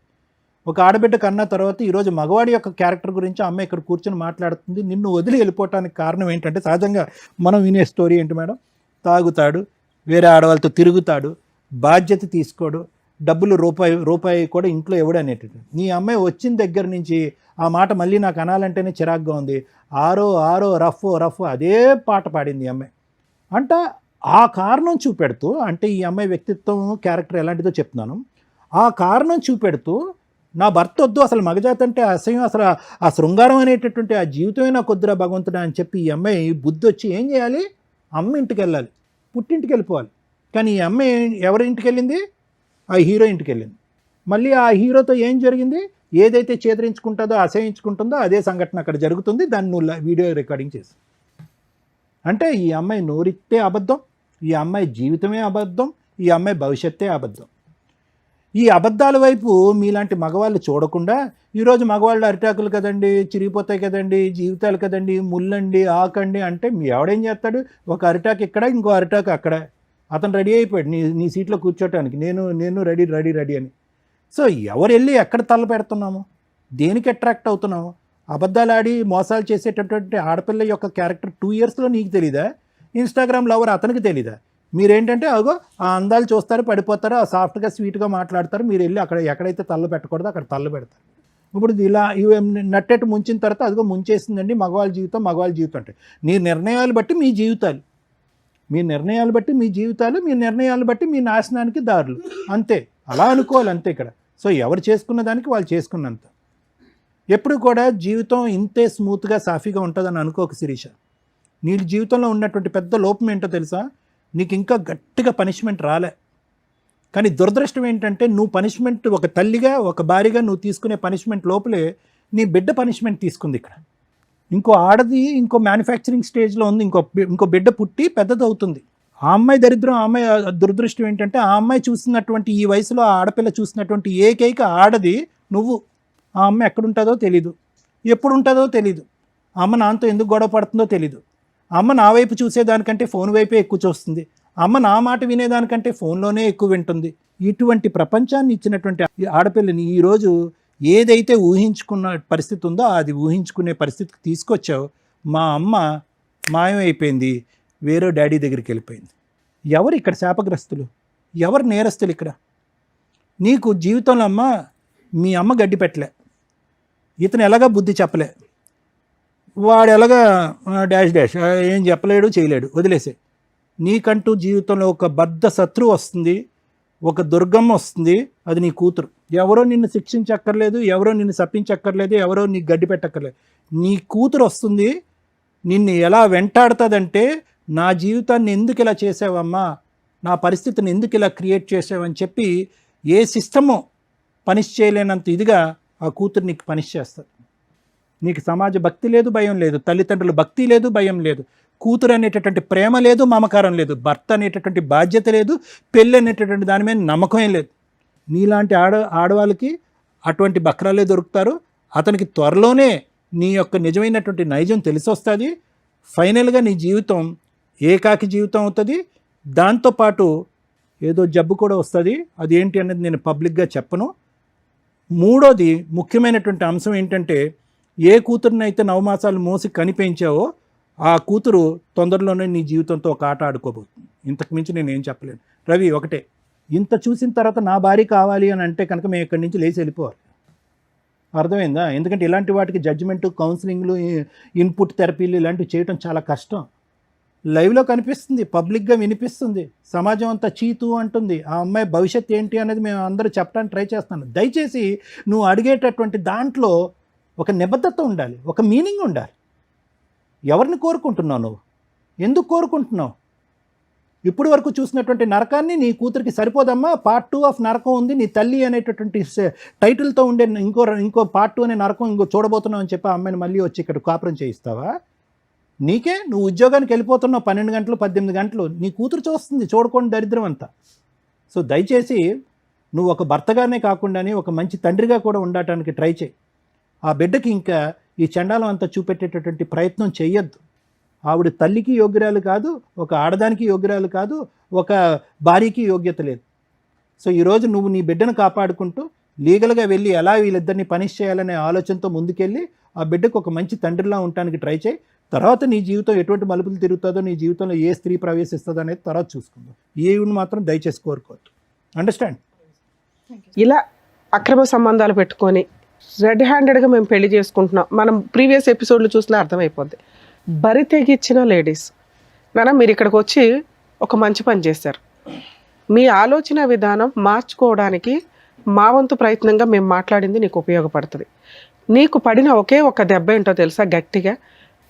ఒక ఆడబిడ్డ కన్నా తర్వాత ఈరోజు మగవాడి యొక్క క్యారెక్టర్ గురించి అమ్మాయి ఇక్కడ కూర్చొని మాట్లాడుతుంది. నిన్ను వదిలి వెళ్ళిపోవటానికి కారణం ఏంటంటే సహజంగా మనం వినే స్టోరీ ఏంటి మేడం, తాగుతాడు, వేరే ఆడవాళ్ళతో తిరుగుతాడు, బాధ్యత తీసుకోడు, డబ్బులు రూపాయి కూడా ఇంట్లో ఇవ్వడు అనేటట్టు. నీ అమ్మాయి వచ్చిన దగ్గర నుంచి ఆ మాట మళ్ళీ నాకు అనాలంటేనే చిరాగ్గా ఉంది. ఆరో రఫ్ అదే పాట పాడింది ఈ అమ్మాయి. అంటే ఆ కారణం చూపెడుతూ, అంటే ఈ అమ్మాయి వ్యక్తిత్వం క్యారెక్టర్ ఎలాంటిదో చెప్తున్నాను, ఆ కారణం చూపెడుతూ నా భర్త వద్దు, అసలు మగజాతి అంటే అసహ్యం, అసలు ఆ శృంగారం అనేటటువంటి ఆ జీవితమే నాకు వద్దురా భగవంతుడా అని చెప్పి ఈ అమ్మాయి బుద్ధి వచ్చి ఏం చేయాలి, అమ్మ ఇంటికి వెళ్ళాలి, పుట్టింటికి వెళ్ళిపోవాలి. కానీ ఈ అమ్మాయి ఎవరి ఇంటికి వెళ్ళింది, ఆ హీరో ఇంటికి వెళ్ళింది. మళ్ళీ ఆ హీరోతో ఏం జరిగింది, ఏదైతే చేదరించుకుంటుందో, అసహించుకుంటుందో అదే సంఘటన అక్కడ జరుగుతుంది. దాన్ని నువ్వు వీడియో రికార్డింగ్ చేసి, అంటే ఈ అమ్మాయి నోరితే అబద్ధం, ఈ అమ్మాయి జీవితమే అబద్ధం, ఈ అమ్మాయి భవిష్యత్తే అబద్ధం. ఈ అబద్ధాల వైపు మీలాంటి మగవాళ్ళు చూడకుండా ఈరోజు మగవాళ్ళు అరిటాకులు కదండి, చిరిగిపోతాయి కదండి, జీవితాలు కదండి, ముల్లండి, ఆకండి అంటే మీ ఎవడేం చేస్తాడు, ఒక అరిటాకు ఇక్కడ, ఇంకో అరిటాకు అక్కడ. అతను రెడీ అయిపోయాడు నీ సీట్లో కూర్చోటానికి, నేను రెడీ అని. సో ఎవరు వెళ్ళి ఎక్కడ తల్ల పెడుతున్నాము, దేనికి అట్రాక్ట్ అవుతున్నాము? అబద్ధాలు ఆడి మోసాలు చేసేటటువంటి ఆడపిల్ల యొక్క క్యారెక్టర్ 2 yearsలో నీకు తెలీదా? ఇన్స్టాగ్రామ్ లవర్ అతనికి తెలీదా? మీరేంటంటే అగో ఆ అందాలు చూస్తారు, పడిపోతారు, ఆ సాఫ్ట్గా స్వీట్గా మాట్లాడతారు, మీరు వెళ్ళి అక్కడ ఎక్కడైతే తల్ల పెట్టకూడదో అక్కడ తల్ల పెడతారు. ఇప్పుడు ఇలా నట్టేట్టు ముంచిన తర్వాత అదిగో ముంచేసిందండి మగవాళ్ళ జీవితం అంటే నీ నిర్ణయాలు బట్టి మీ జీవితాలు, మీ నిర్ణయాలు బట్టి మీ జీవితాలు, మీ నిర్ణయాలు బట్టి మీ నాశనానికి దారులు, అంతే. అలా అనుకోవాలి అంతే ఇక్కడ. సో ఎవరు చేసుకున్న దానికి వాళ్ళు చేసుకున్నంత. ఎప్పుడు కూడా జీవితం ఇంతే స్మూత్గా సాఫీగా ఉంటుందని అనుకోక శిరీష. నీ జీవితంలో ఉన్నటువంటి పెద్ద లోపం ఏంటో తెలుసా, నీకు ఇంకా గట్టిగా పనిష్మెంట్ రాలే. కానీ దురదృష్టం ఏంటంటే నువ్వు పనిష్మెంట్, ఒక తల్లిగా ఒక భార్యగా నువ్వు తీసుకునే పనిష్మెంట్ లోపలే నీ బిడ్డ పనిష్మెంట్ తీసుకుంది ఇక్కడ. ఇంకో ఆడది ఇంకో మ్యానుఫ్యాక్చరింగ్ స్టేజ్లో ఉంది, ఇంకో బిడ్డ పుట్టి పెద్దది అవుతుంది. ఆ అమ్మాయి దరిద్రం, ఆ అమ్మాయి దురదృష్టం ఏంటంటే ఆ అమ్మాయి చూసినటువంటి, ఈ వయసులో ఆ ఆడపిల్ల చూసినటువంటి ఏకైక ఆడది నువ్వు. ఆ అమ్మాయి ఎక్కడుంటుందో తెలీదు, ఎప్పుడు ఉంటుందో తెలీదు, అమ్మ నాన్నతో ఎందుకు గొడవ పడుతుందో తెలీదు, అమ్మ నా వైపు చూసేదానికంటే ఫోన్ వైపే ఎక్కువ చూస్తుంది, అమ్మ నా మాట వినేదానికంటే ఫోన్లోనే ఎక్కువ వింటుంది. ఇటువంటి ప్రపంచాన్ని ఇచ్చినటువంటి ఆడపిల్లని ఈరోజు ఏదైతే ఊహించుకున్న పరిస్థితి ఉందో అది ఊహించుకునే పరిస్థితికి తీసుకొచ్చావు. మా అమ్మ మాయమైపోయింది, వేరే డాడీ దగ్గరికి వెళ్ళిపోయింది. ఎవరు ఇక్కడ శాపగ్రస్తులు, ఎవరు నేరస్తులు ఇక్కడ? నీకు జీవితంలో మీ అమ్మ గడ్డి పెట్టలే, ఇతను ఎలాగా బుద్ధి చెప్పలే, వాడు ఎలాగా డాష్ ఏం చెప్పలేడు, చేయలేడు, వదిలేసే. నీకంటూ జీవితంలో ఒక బద్ధ శత్రువు వస్తుంది, ఒక దుర్గమ్మ వస్తుంది, అది నీ కూతురు. ఎవరో నిన్ను శిక్షించక్కర్లేదు, ఎవరో నిన్ను శపించక్కర్లేదు, ఎవరో నీకు గడ్డి పెట్టక్కర్లేదు. నీ కూతురు వస్తుంది, నిన్ను ఎలా వెంటాడుతుందంటే నా జీవితాన్ని ఎందుకు ఇలా చేసావమ్మా, నా పరిస్థితిని ఎందుకు ఇలా క్రియేట్ చేసావని చెప్పి ఏ సిస్టమో పనిష్ చేయలేనంత ఇదిగా ఆ కూతురు నీకు పనిష్ చేస్తారు. నీకు సమాజ భక్తి లేదు, భయం లేదు, తల్లిదండ్రుల భక్తి లేదు, భయం లేదు, కూతురు అనేటటువంటి ప్రేమ లేదు, మమకారం లేదు, భర్త అనేటటువంటి బాధ్యత లేదు, పెళ్ళి అనేటటువంటి దాని మీద నమ్మకం లేదు. నీలాంటి ఆడవాళ్ళకి అటువంటి బక్రాలే దొరుకుతారు. అతనికి త్వరలోనే నీ యొక్క నిజమైనటువంటి నైజం తెలిసి వస్తుంది. ఫైనల్గా నీ జీవితం ఏకాకి జీవితం అవుతుంది. దాంతోపాటు ఏదో జబ్బు కూడా వస్తుంది. అది ఏంటి అనేది నేను పబ్లిక్గా చెప్పను. మూడోది ముఖ్యమైనటువంటి అంశం ఏంటంటే, ఏ కూతురునైతే 9 మాసాలు మోసి కనిపించావో ఆ కూతురు తొందరలోనే నీ జీవితంతో ఒక ఆట ఆడుకోబోతుంది. ఇంతకు మించి నేను ఏం చెప్పలేను. రవి, ఒకటే, ఇంత చూసిన తర్వాత నా భార్య కావాలి అని అంటే కనుక మేము ఇక్కడి నుంచి లేచి వెళ్ళిపోవాలి. అర్థమైందా? ఎందుకంటే ఇలాంటి వాటికి జడ్జిమెంటు, కౌన్సిలింగ్లు, ఇన్పుట్ థెరపీలు ఇలాంటివి చేయడం చాలా కష్టం. లైవ్లో కనిపిస్తుంది, పబ్లిక్గా వినిపిస్తుంది, సమాజం అంతా చీతు అంటుంది. ఆ అమ్మాయి భవిష్యత్తు ఏంటి అనేది మేము అందరూ చెప్పడానికి ట్రై చేస్తున్నాను. దయచేసి నువ్వు అడిగేటటువంటి దాంట్లో ఒక నిబద్ధత ఉండాలి, ఒక మీనింగ్ ఉండాలి. ఎవరిని కోరుకుంటున్నావు? నువ్వు ఎందుకు కోరుకుంటున్నావు? ఇప్పుడు వరకు చూసినటువంటి నరకాన్ని నీ కూతురికి సరిపోదమ్మా. పార్ట్ 2 ఆఫ్ నరకం ఉంది, నీ తల్లి అనేటటువంటి టైటిల్తో ఉండే ఇంకో పార్ట్ 2 అనే నరకం ఇంకో చూడబోతున్నావు అని చెప్పి ఆ అమ్మాయిని మళ్ళీ వచ్చి ఇక్కడ కాపురం చేయిస్తావా? నీకే, నువ్వు ఉద్యోగానికి వెళ్ళిపోతున్నావు 12 గంటలు 18 గంటలు, నీ కూతురు చూస్తుంది చూడకుండా దరిద్రం అంతా. సో దయచేసి నువ్వు ఒక భర్తగానే కాకుండానే ఒక మంచి తండ్రిగా కూడా ఉండటానికి ట్రై చేయి. ఆ బిడ్డకి ఇంకా ఈ చండాలం అంతా చూపెట్టేటటువంటి ప్రయత్నం చెయ్యొద్దు. ఆవిడ తల్లికి యోగ్యురాలు కాదు, ఒక ఆడదానికి యోగ్యురాలు కాదు, ఒక భార్యకి యోగ్యత లేదు. సో ఈరోజు నువ్వు నీ బిడ్డను కాపాడుకుంటూ లీగల్గా వెళ్ళి ఎలా వీళ్ళిద్దరిని పనిష్ చేయాలనే ఆలోచనతో ముందుకెళ్ళి ఆ బిడ్డకు ఒక మంచి తండ్రిలా ఉండటానికి ట్రై చేయి. తర్వాత నీ జీవితం ఎటువంటి మలుపులు తిరుగుతుందో, నీ జీవితంలో ఏ స్త్రీ ప్రవేశిస్తుందో అనేది తర్వాత చూసుకుందాం. ఈవిని మాత్రం దయచేసి కోరుకోవద్దు. అండర్స్టాండ్? ఇలా అక్రమ సంబంధాలు పెట్టుకొని రెడ్ హ్యాండెడ్గా మేము పెళ్లి చేసుకుంటున్నాం, మనం ప్రీవియస్ ఎపిసోడ్లు చూసినా అర్థమైపోద్ది. బరి తెగిచ్చిన లేడీస్ నాన్న, మీరు ఇక్కడికి వచ్చి ఒక మంచి పని చేశారు. మీ ఆలోచన విధానం మార్చుకోవడానికి మా వంతు ప్రయత్నంగా మేము మాట్లాడింది నీకు ఉపయోగపడుతుంది. నీకు పడిన ఒకే ఒక దెబ్బ ఏంటో తెలుసా? గట్టిగా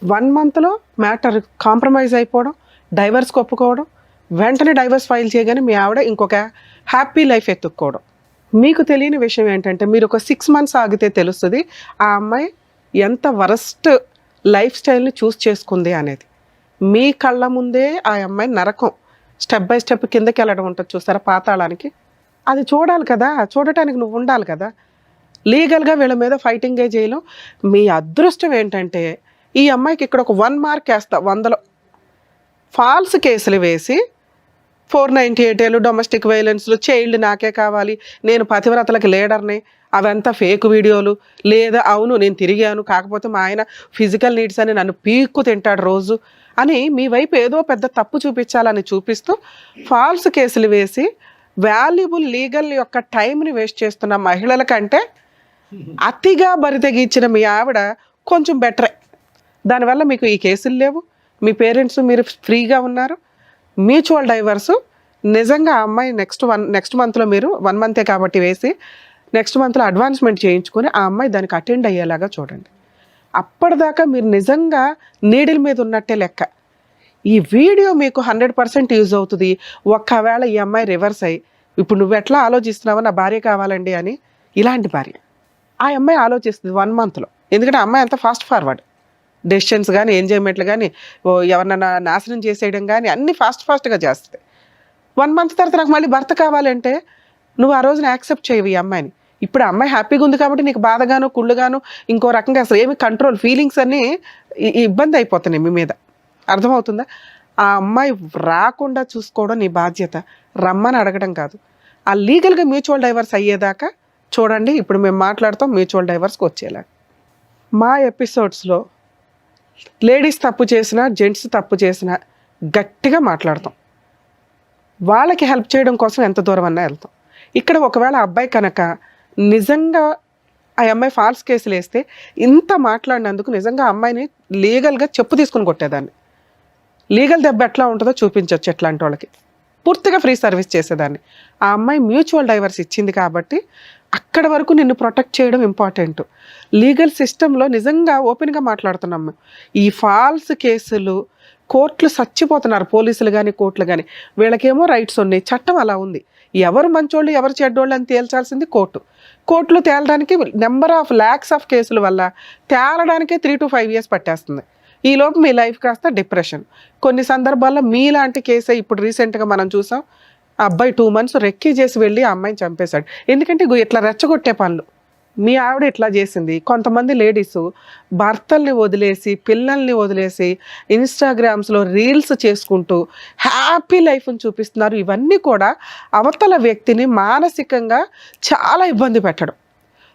1 monthలో మ్యాటర్ కాంప్రమైజ్ అయిపోవడం, డైవర్స్కి ఒప్పుకోవడం, వెంటనే డైవర్స్ ఫైల్ చేయగానే మీ ఆవిడ ఇంకొక హ్యాపీ లైఫ్ ఎత్తుక్కోవడం. మీకు తెలియని విషయం ఏంటంటే, మీరు ఒక 6 months ఆగితే తెలుస్తుంది ఆ అమ్మాయి ఎంత వరస్ట్ లైఫ్ స్టైల్ని చూస్ చేసుకుంది అనేది. మీ కళ్ళ ముందే ఆ అమ్మాయి నరకం స్టెప్ బై స్టెప్ కిందకి వెళ్ళడం ఉంటుంది చూస్తారా, పాతాళానికి. అది చూడాలి కదా, చూడటానికి నువ్వు ఉండాలి కదా. లీగల్గా వీళ్ళ మీద ఫైటింగే చేయలేం. మీ అదృష్టం ఏంటంటే ఈ అమ్మాయికి ఇక్కడ ఒక 1 mark వేస్తా 100లో ఫాల్స్ కేసులు వేసి 498 డొమెస్టిక్ వైలెన్స్లు, చైల్డ్ నాకే కావాలి, నేను పతివ్రతలకు లీడర్ని, అవంతా ఫేక్ వీడియోలు, లేదా అవును నేను తిరిగాను కాకపోతే మా ఆయన ఫిజికల్ నీడ్స్ అని నన్ను పీక్కు తింటాడు రోజు అని మీ వైపు ఏదో పెద్ద తప్పు చూపించాలని చూపిస్తూ ఫాల్స్ కేసులు వేసి వాల్యుబుల్ లీగల్ యొక్క టైంని వేస్ట్ చేస్తున్న మహిళల కంటే అతిగా బరితెగించిన మీ ఆవిడ కొంచెం బెటరే. దానివల్ల మీకు ఈ కేసులు లేవు, మీ మీరు ఫ్రీగా ఉన్నారు. మ్యూచువల్ డైవర్సు నిజంగా ఆ అమ్మాయి నెక్స్ట్ మంత్లో మీరు 1 month కాబట్టి వేసి నెక్స్ట్ మంత్లో అడ్వాన్స్మెంట్ చేయించుకొని ఆ అమ్మాయి దానికి అటెండ్ అయ్యేలాగా చూడండి. అప్పటిదాకా మీరు నిజంగా నీడిల్ మీద ఉన్నట్టే లెక్క. ఈ వీడియో మీకు 100% యూజ్ అవుతుంది. ఒక్కవేళ ఈ అమ్మాయి రివర్స్ అయ్యి ఇప్పుడు నువ్వు ఎట్లా ఆలోచిస్తున్నావో నా భార్య కావాలండి అని, ఇలాంటి భార్య ఆ అమ్మాయి ఆలోచిస్తుంది 1 monthలో. ఎందుకంటే ఆ అమ్మాయి అంత ఫాస్ట్ ఫార్వర్డ్, డెసిషన్స్ కానీ ఎంజాయ్మెంట్లు కానీ ఎవరినైనా నాశనం చేసేయడం కానీ అన్నీ ఫాస్ట్గా చేస్తుంది. 1 month తర్వాత నాకు మళ్ళీ భర్త కావాలంటే నువ్వు ఆ రోజున యాక్సెప్ట్ చేయవు ఈ అమ్మాయిని. ఇప్పుడు ఆ అమ్మాయి హ్యాపీగా ఉంది కాబట్టి నీకు బాధగాను కుళ్ళుగాను ఇంకో రకంగా అసలు ఏమి కంట్రోల్ ఫీలింగ్స్ అన్నీ ఇబ్బంది అయిపోతున్నాయి మీ మీద. అర్థమవుతుందా? ఆ అమ్మాయి రాకుండా చూసుకోవడం నీ బాధ్యత, రమ్మని అడగడం కాదు. ఆ లీగల్గా మ్యూచువల్ డైవర్స్ అయ్యేదాకా చూడండి. ఇప్పుడు మేము మాట్లాడతాం మ్యూచువల్ డైవర్స్కి వచ్చేలా. మా ఎపిసోడ్స్లో లేడీస్ తప్పు చేసినా జెంట్స్ తప్పు చేసినా గట్టిగా మాట్లాడతాం. వాళ్ళకి హెల్ప్ చేయడం కోసం ఎంత దూరం అన్నా వెళ్తాం. ఇక్కడ ఒకవేళ అబ్బాయి కనుక నిజంగా ఆ అమ్మాయి ఫాల్స్ కేసులు వేస్తే ఇంత మాట్లాడినందుకు నిజంగా అమ్మాయిని లీగల్గా చెప్పు తీసుకుని కొట్టేదాన్ని. లీగల్ దెబ్బ ఎట్లా ఉంటుందో చూపించవచ్చు ఎట్లాంటి వాళ్ళకి. పూర్తిగా ఫ్రీ సర్వీస్ చేసేదాన్ని. ఆ అమ్మాయి మ్యూచువల్ డైవర్స్ ఇచ్చింది కాబట్టి అక్కడ వరకు నిన్ను ప్రొటెక్ట్ చేయడం ఇంపార్టెంట్. లీగల్ సిస్టంలో నిజంగా ఓపెన్గా మాట్లాడుతున్నాం. ఈ ఫాల్స్ కేసులు కోర్టులు చచ్చిపోతున్నారు, పోలీసులు కానీ కోర్టులు కానీ. వీళ్ళకేమో రైట్స్ ఉన్నాయి, చట్టం అలా ఉంది. ఎవరు మంచోళ్ళు ఎవరు చెడ్డోళ్ళు అని తేల్చాల్సింది కోర్టు. కోర్టులు తేలడానికి నెంబర్ ఆఫ్ ల్యాక్స్ ఆఫ్ కేసుల వల్ల తేలడానికే 3 to 5 years పట్టేస్తుంది. ఈలోపు మీ లైఫ్ కాస్త డిప్రెషన్. కొన్ని సందర్భాల్లో మీలాంటి కేసే ఇప్పుడు రీసెంట్గా మనం చూసాం. ఆ అబ్బాయి 2 months రెక్కీ చేసి వెళ్ళి ఆ అమ్మాయిని చంపేశాడు. ఎందుకంటే ఇట్లా రెచ్చగొట్టే పనులు. మీ ఆవిడ ఇట్లా చేసింది. కొంతమంది లేడీస్ భర్తల్ని వదిలేసి పిల్లల్ని వదిలేసి ఇన్స్టాగ్రామ్స్లో రీల్స్ చేసుకుంటూ హ్యాపీ లైఫ్ని చూపిస్తున్నారు. ఇవన్నీ కూడా అవతల వ్యక్తిని మానసికంగా చాలా ఇబ్బంది పెట్టడం,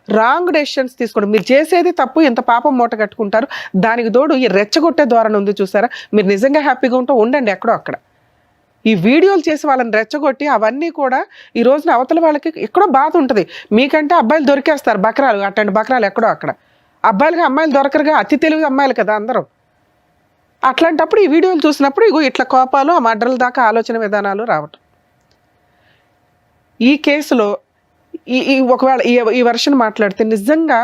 రాంగ్ డెసిషన్స్ తీసుకోవడం. మీరు చేసేది తప్పు, ఎంత పాపం మూట కట్టుకుంటారు. దానికి తోడు ఈ రెచ్చగొట్టే ధోరణి ఉంది చూసారా. మీరు నిజంగా హ్యాపీగా ఉంటే ఉండండి ఎక్కడో అక్కడ. ఈ వీడియోలు చేసి వాళ్ళని రెచ్చగొట్టి అవన్నీ కూడా ఈ రోజున అవతల వాళ్ళకి ఎక్కడో బాధ ఉంటుంది. మీకంటే అబ్బాయిలు దొరికేస్తారు బకరాలు, అట్లాంటి బకరాలు ఎక్కడో అక్కడ. అబ్బాయిలుగా అమ్మాయిలు దొరకరుగా, అతి తెలివి అమ్మాయిలు కదా అందరూ. అట్లాంటప్పుడు ఈ వీడియోలు చూసినప్పుడు ఇట్లా కోపాలు, ఆ మర్డర్ల దాకా ఆలోచన విధానాలు రావటం. ఈ కేసులో ఒకవేళ ఈ వర్షన్ మాట్లాడితే నిజంగా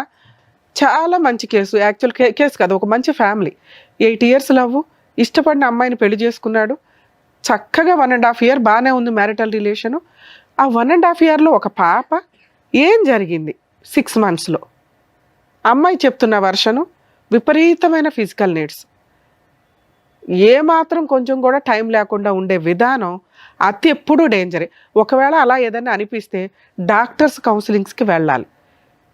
చాలా మంచి కేసు. యాక్చువల్ కేసు కాదు, ఒక మంచి ఫ్యామిలీ. 8 years లవ్, ఇష్టపడిన అమ్మాయిని పెళ్లి చేసుకున్నాడు. చక్కగా 1.5 year బాగానే ఉంది మ్యారిటల్ రిలేషను. ఆ 1.5 yearలో ఒక పాప. ఏం జరిగింది 6 monthsలో? అమ్మాయి చెప్తున్న వర్షను విపరీతమైన ఫిజికల్ నీడ్స్, ఏమాత్రం కొంచెం కూడా టైం లేకుండా ఉండే విధానం అతి ఎప్పుడూ డేంజరే. ఒకవేళ అలా ఏదైనా అనిపిస్తే డాక్టర్స్ కౌన్సిలింగ్స్కి వెళ్ళాలి.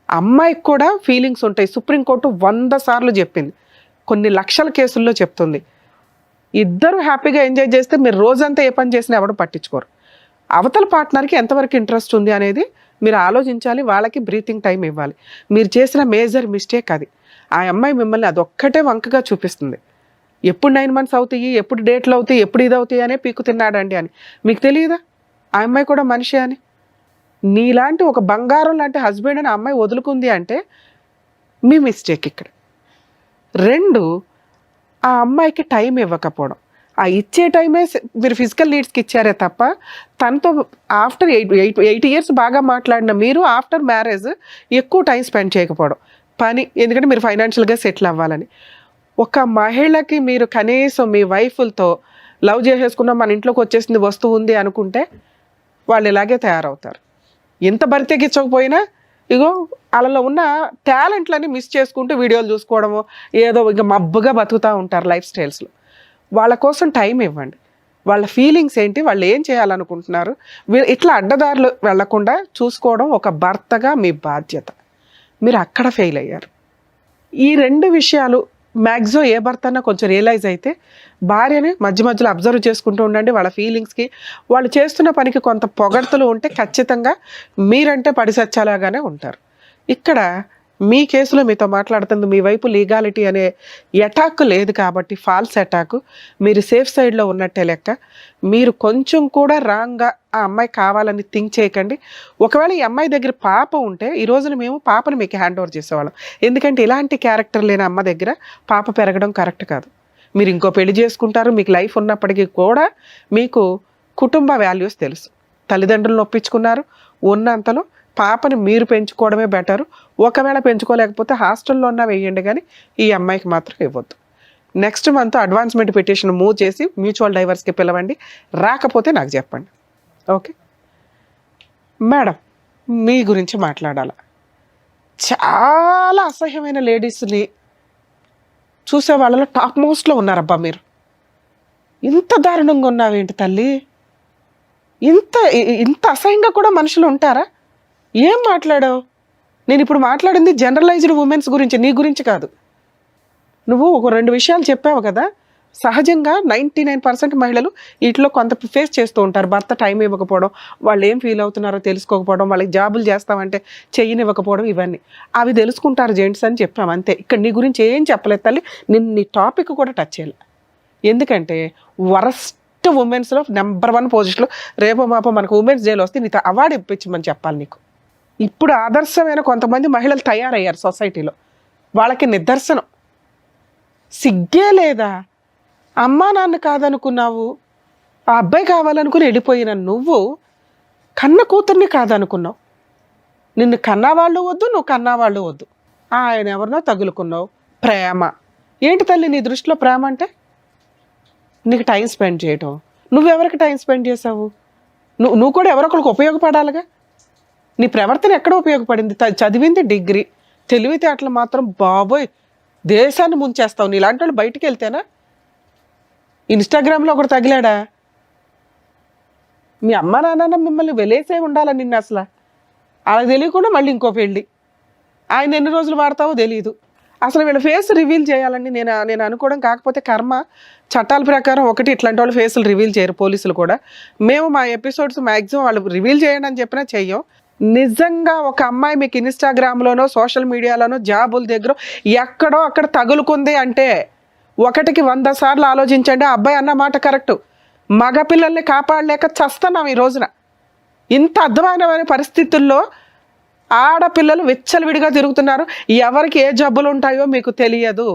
అమ్మాయికి కూడా ఫీలింగ్స్ ఉంటాయి. సుప్రీంకోర్టు 100 సార్లు చెప్పింది, కొన్ని లక్షల కేసుల్లో చెప్తుంది. ఇద్దరు హ్యాపీగా ఎంజాయ్ చేస్తే మీరు రోజంతా ఏ పని చేసినా ఎవరు పట్టించుకోరు. అవతల పార్ట్నర్కి ఎంతవరకు ఇంట్రెస్ట్ ఉంది అనేది మీరు ఆలోచించాలి. వాళ్ళకి బ్రీతింగ్ టైం ఇవ్వాలి. మీరు చేసిన మేజర్ మిస్టేక్ అది. ఆ అమ్మాయి మిమ్మల్ని అదొక్కటే వంకగా చూపిస్తుంది. ఎప్పుడు 9 months అవుతాయి, ఎప్పుడు డేట్లు అవుతాయి, ఎప్పుడు ఇది అవుతాయి అనే పీకు తిన్నాడండి అని. మీకు తెలియదా ఆ అమ్మాయి కూడా మనిషి అని? నీలాంటి ఒక బంగారం లాంటి హస్బెండ్ అని ఆ అమ్మాయి వదులుకుంది అంటే మీ మిస్టేక్ ఇక్కడ. 2, ఆ అమ్మాయికి టైం ఇవ్వకపోవడం. ఆ ఇచ్చే టైమే మీరు ఫిజికల్ నీడ్స్కి ఇచ్చారే తప్ప తనతో ఆఫ్టర్ 8 years బాగా మాట్లాడిన మీరు ఆఫ్టర్ మ్యారేజ్ ఎక్కువ టైం స్పెండ్ చేయకపోవడం. పని, ఎందుకంటే మీరు ఫైనాన్షియల్గా సెటిల్ అవ్వాలని. ఒక మహిళకి మీరు కనీసం మీ వైఫ్లతో లవ్ చేసేసుకున్న మన ఇంట్లోకి వచ్చేసింది వస్తువు ఉంది అనుకుంటే వాళ్ళు ఇలాగే తయారవుతారు. ఎంత బరితెగించకపోయినా ఇగో వాళ్ళలో ఉన్న టాలెంట్లని మిస్ చేసుకుంటూ వీడియోలు చూసుకోవడము, ఏదో ఇంకా మబ్బుగా బతుకుతూ ఉంటారు లైఫ్ స్టైల్స్లో. వాళ్ళ కోసం టైం ఇవ్వండి. వాళ్ళ ఫీలింగ్స్ ఏంటి, వాళ్ళు ఏం చేయాలనుకుంటున్నారు, ఇట్లా అడ్డదారులు వెళ్లకుండా చూసుకోవడం ఒక భర్తగా మీ బాధ్యత. మీరు అక్కడ ఫెయిల్ అయ్యారు. ఈ 2 విషయాలు మ్యాక్సిమం ఏ భర్త అన్నా కొంచెం రియలైజ్ అయితే భార్యని మధ్య మధ్యలో అబ్జర్వ్ చేసుకుంటూ ఉండండి. వాళ్ళ ఫీలింగ్స్కి, వాళ్ళు చేస్తున్న పనికి కొంత పొగడ్తలు ఉంటే ఖచ్చితంగా మీరంటే పడిసచ్చేలాగానే ఉంటారు. ఇక్కడ మీ కేసులో మీతో మాట్లాడుతుంది మీ వైపు లీగాలిటీ అనే అటాక్ లేదు కాబట్టి, ఫాల్స్ అటాక్. మీరు సేఫ్ సైడ్లో ఉన్నట్టే లెక్క. మీరు కొంచెం కూడా రాంగ్గా ఆ అమ్మాయి కావాలని థింక్ చేయకండి. ఒకవేళ ఈ అమ్మాయి దగ్గర పాప ఉంటే ఈ రోజున మేము పాపను మీకు హ్యాండ్ ఓవర్ చేసేవాళ్ళం. ఎందుకంటే ఇలాంటి క్యారెక్టర్ లేని అమ్మ దగ్గర పాప పెరగడం కరెక్ట్ కాదు. మీరు ఇంకో పెళ్లి చేసుకుంటారు, మీకు లైఫ్ ఉన్నప్పటికీ కూడా మీకు కుటుంబ వాల్యూస్ తెలుసు. తల్లిదండ్రులను ఒప్పించుకున్నారు, ఉన్నంతలో పాపని మీరు పెంచుకోవడమే బెటరు. ఒకవేళ పెంచుకోలేకపోతే హాస్టల్లో ఉన్నా వేయండి, కానీ ఈ అమ్మాయికి మాత్రం ఇవ్వద్దు. Next month advancement petition move చేసి మ్యూచువల్ డైవర్స్కి పిలవండి. రాకపోతే నాకు చెప్పండి. ఓకే మేడం, మీ గురించి మాట్లాడాల. చాలా అసహ్యమైన లేడీస్ని చూసే వాళ్ళలో టాప్ మోస్ట్లో ఉన్నారబ్బా మీరు. ఇంత దారుణంగా ఉన్నావేంటి తల్లి? ఇంత అసహ్యంగా కూడా మనుషులు ఉంటారా? ఏం మాట్లాడావు? నేను ఇప్పుడు మాట్లాడింది జనరలైజ్డ్ ఉమెన్స్ గురించి, నీ గురించి కాదు. నువ్వు ఒక 2 విషయాలు చెప్పావు కదా. సహజంగా 99% మహిళలు వీటిలో కొంత ఫేస్ చేస్తూ ఉంటారు. భర్త టైం ఇవ్వకపోవడం, వాళ్ళు ఏం ఫీల్ అవుతున్నారో తెలుసుకోకపోవడం, వాళ్ళకి జాబులు చేస్తామంటే చెయ్యనివ్వకపోవడం, ఇవన్నీ అవి తెలుసుకుంటారు జెంట్స్ అని చెప్పాము అంతే. ఇక్కడ నీ గురించి ఏం చెప్పలేదు తల్లి. నీ టాపిక్ కూడా టచ్ చేయాలి. ఎందుకంటే వరస్ట్ ఉమెన్స్లో నెంబర్ 1 పొజిషన్లో రేపో మాపో మనకు ఉమెన్స్ డేలో వస్తే నీతో అవార్డు ఇప్పించమని చెప్పాలి నీకు. ఇప్పుడు ఆదర్శమైన కొంతమంది మహిళలు తయారయ్యారు సొసైటీలో. వాళ్ళకి నిదర్శనం. సిగ్గే లేదా? అమ్మా నాన్న కాదనుకున్నావు, ఆ అబ్బాయి కావాలనుకుని వెళ్ళిపోయిన నువ్వు కన్న కూతుర్ని కాదనుకున్నావు. నిన్ను కన్నవాళ్ళు వద్దు, నువ్వు కన్నవాళ్ళు వద్దు, ఆయన ఎవరినో తగులుకున్నావు. ప్రేమ ఏంటి తల్లి నీ దృష్టిలో? ప్రేమ అంటే నీకు టైం స్పెండ్ చేయటం. నువ్వెవరికి టైం స్పెండ్ చేసావు? నువ్వు కూడా ఎవరొకరికి ఉపయోగపడాలిగా. నీ ప్రవర్తన ఎక్కడ ఉపయోగపడింది? చదివింది డిగ్రీ, తెలివితేటలు మాత్రం బాబోయ్ దేశాన్ని ముంచేస్తావు. నీలాంటి వాళ్ళు బయటికి వెళ్తేనా? ఇన్స్టాగ్రామ్లో ఒకటి తగిలాడా? మీ అమ్మ నాన్న మిమ్మల్ని వెలేసే ఉండాలని నిన్ను అసలు అలా తెలియకుండా మళ్ళీ ఇంకో పెళ్ళి. ఆయన ఎన్ని రోజులు వాడతావో తెలియదు. అసలు వీళ్ళ ఫేస్ రివీల్ చేయాలని నేను అనుకోవడం. కాకపోతే కర్మ చట్టాల ప్రకారం ఒకటి ఇట్లాంటి వాళ్ళు ఫేసులు రివీల్ చేయరు, పోలీసులు కూడా. మేము మా ఎపిసోడ్స్ మ్యాక్సిమం వాళ్ళు రివీల్ చేయండి అని చెప్పినా చెయ్యం. నిజంగా ఒక అమ్మాయి మీకు ఇన్స్టాగ్రామ్లోనో సోషల్ మీడియాలోనో జాబుల దగ్గర ఎక్కడో అక్కడ తగులుకుంది అంటే 1కి 100 సార్లు ఆలోచించండి. ఆ అబ్బాయి అన్న మాట కరెక్టు. మగపిల్లల్ని కాపాడలేక చస్తున్నాం ఈ రోజున. ఇంత అధ్వానమైన పరిస్థితుల్లో ఆడపిల్లలు విచ్చలవిడిగా తిరుగుతున్నారు. ఎవరికి ఏ జబ్బులు ఉంటాయో మీకు తెలియదు.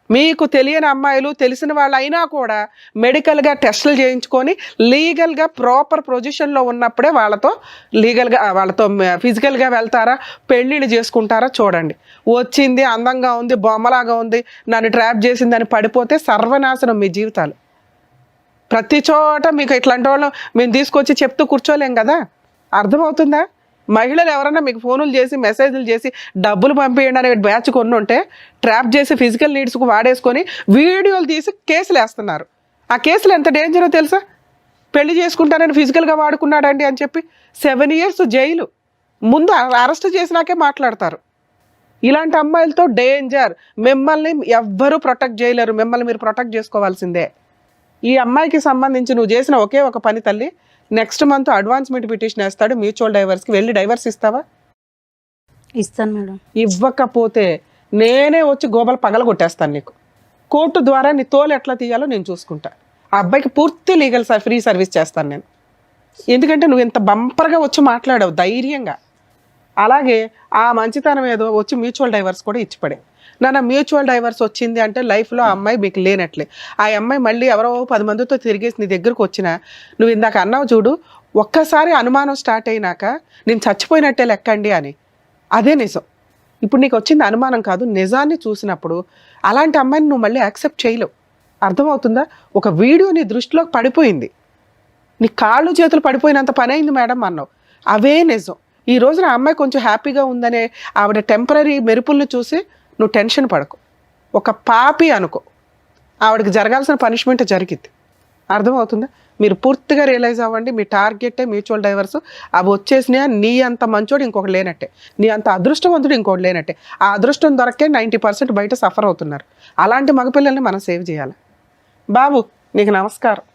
మీకు తెలియని అమ్మాయిలు తెలిసిన వాళ్ళు అయినా కూడా మెడికల్గా టెస్టులు చేయించుకొని లీగల్గా ప్రాపర్ పొజిషన్లో ఉన్నప్పుడే వాళ్ళతో ఫిజికల్గా వెళ్తారా, పెళ్ళిళ్ళు చేసుకుంటారా చూడండి. వచ్చింది అందంగా ఉంది, బొమ్మలాగా ఉంది, నన్ను ట్రాప్ చేసిందని పడిపోతే సర్వనాశనం మీ జీవితాలు. ప్రతి చోట మీకు ఇట్లాంటి వాళ్ళు మేము తీసుకొచ్చి చెప్తూ కూర్చోలేం కదా. అర్థమవుతుందా? మహిళలు ఎవరైనా మీకు ఫోన్లు చేసి మెసేజ్లు చేసి డబ్బులు పంపేయండి అనే బ్యాచ్ కొన్ని ఉంటే ట్రాప్ చేసి ఫిజికల్ నీడ్స్కు వాడేసుకొని వీడియోలు తీసి కేసులు వేస్తున్నారు. ఆ కేసులు ఎంత డేంజరో తెలుసా? పెళ్లి చేసుకుంటానని ఫిజికల్గా వాడుకున్నాడండి అని చెప్పి 7 years జైలు. ముందు అరెస్ట్ చేసినాకే మాట్లాడతారు. ఇలాంటి అమ్మాయిలతో డేంజర్. మిమ్మల్ని ఎవ్వరూ ప్రొటెక్ట్ చేయలేరు. మిమ్మల్ని మీరు ప్రొటెక్ట్ చేసుకోవాల్సిందే. ఈ అమ్మాయికి సంబంధించి నువ్వు చేసిన ఒకే ఒక పని తల్లి, నెక్స్ట్ మంత్ అడ్వాన్స్మెంట్ పిటిషన్ వేస్తాడు మ్యూచువల్ డైవర్స్కి. వెళ్ళి డైవర్స్ ఇస్తావా? ఇస్తాను మేడం. ఇవ్వకపోతే నేనే వచ్చి గోబలు పగల కొట్టేస్తాను నీకు. కోర్టు ద్వారా నీ తోలు ఎట్లా తీయాలో నేను చూసుకుంటా. ఆ అబ్బాయికి పూర్తి లీగల్ ఫ్రీ సర్వీస్ చేస్తాను నేను. ఎందుకంటే నువ్వు ఇంత బంపర్గా వచ్చి మాట్లాడావు ధైర్యంగా. అలాగే ఆ మంచితనం ఏదో వచ్చి మ్యూచువల్ డైవర్స్ కూడా ఇచ్చిపడే. నాన్న మ్యూచువల్ డైవర్స్ వచ్చింది అంటే లైఫ్లో ఆ అమ్మాయి మీకు లేనట్లే. ఆ అమ్మాయి మళ్ళీ ఎవరో 10 మందితో తిరిగేసి నీ దగ్గరకు వచ్చినా నువ్వు ఇందాక అన్నావు చూడు, ఒక్కసారి అనుమానం స్టార్ట్ అయినాక నేను చచ్చిపోయినట్టే లెక్కండి అని. అదే నిజం. ఇప్పుడు నీకు వచ్చింది అనుమానం కాదు, నిజాన్ని చూసినప్పుడు అలాంటి అమ్మాయిని నువ్వు మళ్ళీ యాక్సెప్ట్ చేయలేవు. అర్థమవుతుందా? ఒక వీడియో నీ దృష్టిలోకి పడిపోయింది, నీ కాళ్ళు చేతులు పడిపోయినంత పని అయింది మేడం అన్నావు. అవే నిజం. ఈ రోజున ఆ అమ్మాయి కొంచెం హ్యాపీగా ఉందనే ఆవిడ టెంపరీ మెరుపుల్ని చూసి నువ్వు టెన్షన్ పడకు. ఒక పాపి అనుకో, ఆవిడకి జరగాల్సిన పనిష్మెంట్ జరిగింది. అర్థమవుతుందా? మీరు పూర్తిగా రియలైజ్ అవ్వండి. మీ టార్గెటే మ్యూచువల్ డైవర్స్. అవి వచ్చేసినా నీ అంత మంచోడు ఇంకొకటి లేనట్టే, నీ అంత అదృష్టవంతుడు ఇంకొకటి లేనట్టే. ఆ అదృష్టం దొరకే 90% బయట సఫర్ అవుతున్నారు. అలాంటి మగపిల్లల్ని మనం సేవ్ చేయాలి. బాబు నీకు నమస్కారం.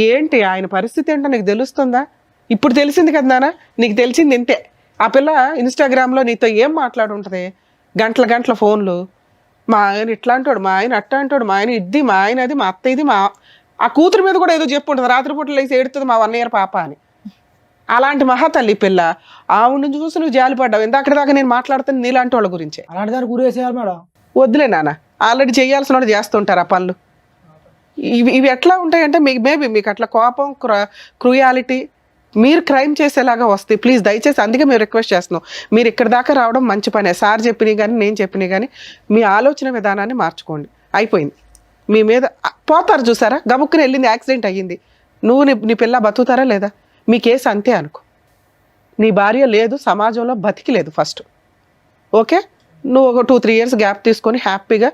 ఏంటి ఆయన పరిస్థితి ఏంటో నీకు తెలుస్తుందా? ఇప్పుడు తెలిసింది కదా నాన్న, నీకు తెలిసింది ఇంతే. ఆ పిల్ల ఇన్స్టాగ్రామ్లో నీతో ఏం మాట్లాడుంటుంది? గంటల ఫోన్లు. మా ఆయన ఇట్లా అంటాడు, మా ఆయన అట్లా అంటాడు, మా ఆయన ఇది, మా ఆయన అది, మా అత్త ఇది, మా ఆ కూతురు మీద కూడా ఏదో చెప్పుంటుంది. రాత్రిపూట లేసి ఏడుతుంది మా 1 year పాప అని. అలాంటి మహాతల్లి పిల్ల. ఆవిడ చూసి నువ్వు జాలిపడ్డావు. ఇందాక దాకా నేను మాట్లాడుతాను నీలాంటి వాళ్ళ గురించే. అలాంటి దాన్ని గురేసేయాలి మేడం. వద్దులే నాన్న, ఆల్రెడీ చేయాల్సిన వాళ్ళు చేస్తుంటారు ఆ పనులు. ఇవి ఎట్లా ఉంటాయంటే మీకు మేబీ మీకు అట్లా కోపం, క్రూయాలిటీ, మీరు క్రైమ్ చేసేలాగా వస్తాయి. ప్లీజ్ దయచేసి అందుకే మేము రిక్వెస్ట్ చేస్తున్నాం. మీరు ఇక్కడ దాకా రావడం మంచి పనే. సార్ చెప్పినవి కానీ నేను చెప్పినవి కానీ మీ ఆలోచన విధానాన్ని మార్చుకోండి. అయిపోయింది. మీ మీద పోతారు చూసారా, గబుక్కుని వెళ్ళింది, యాక్సిడెంట్ అయ్యింది. నువ్వు నీ పిల్ల బతుకుతారా లేదా? మీ కేసు అంతే అనుకో. నీ భార్య లేదు, సమాజంలో బతికి లేదు ఫస్ట్. ఓకే, నువ్వు ఒక 2-3 years గ్యాప్ తీసుకొని హ్యాపీగా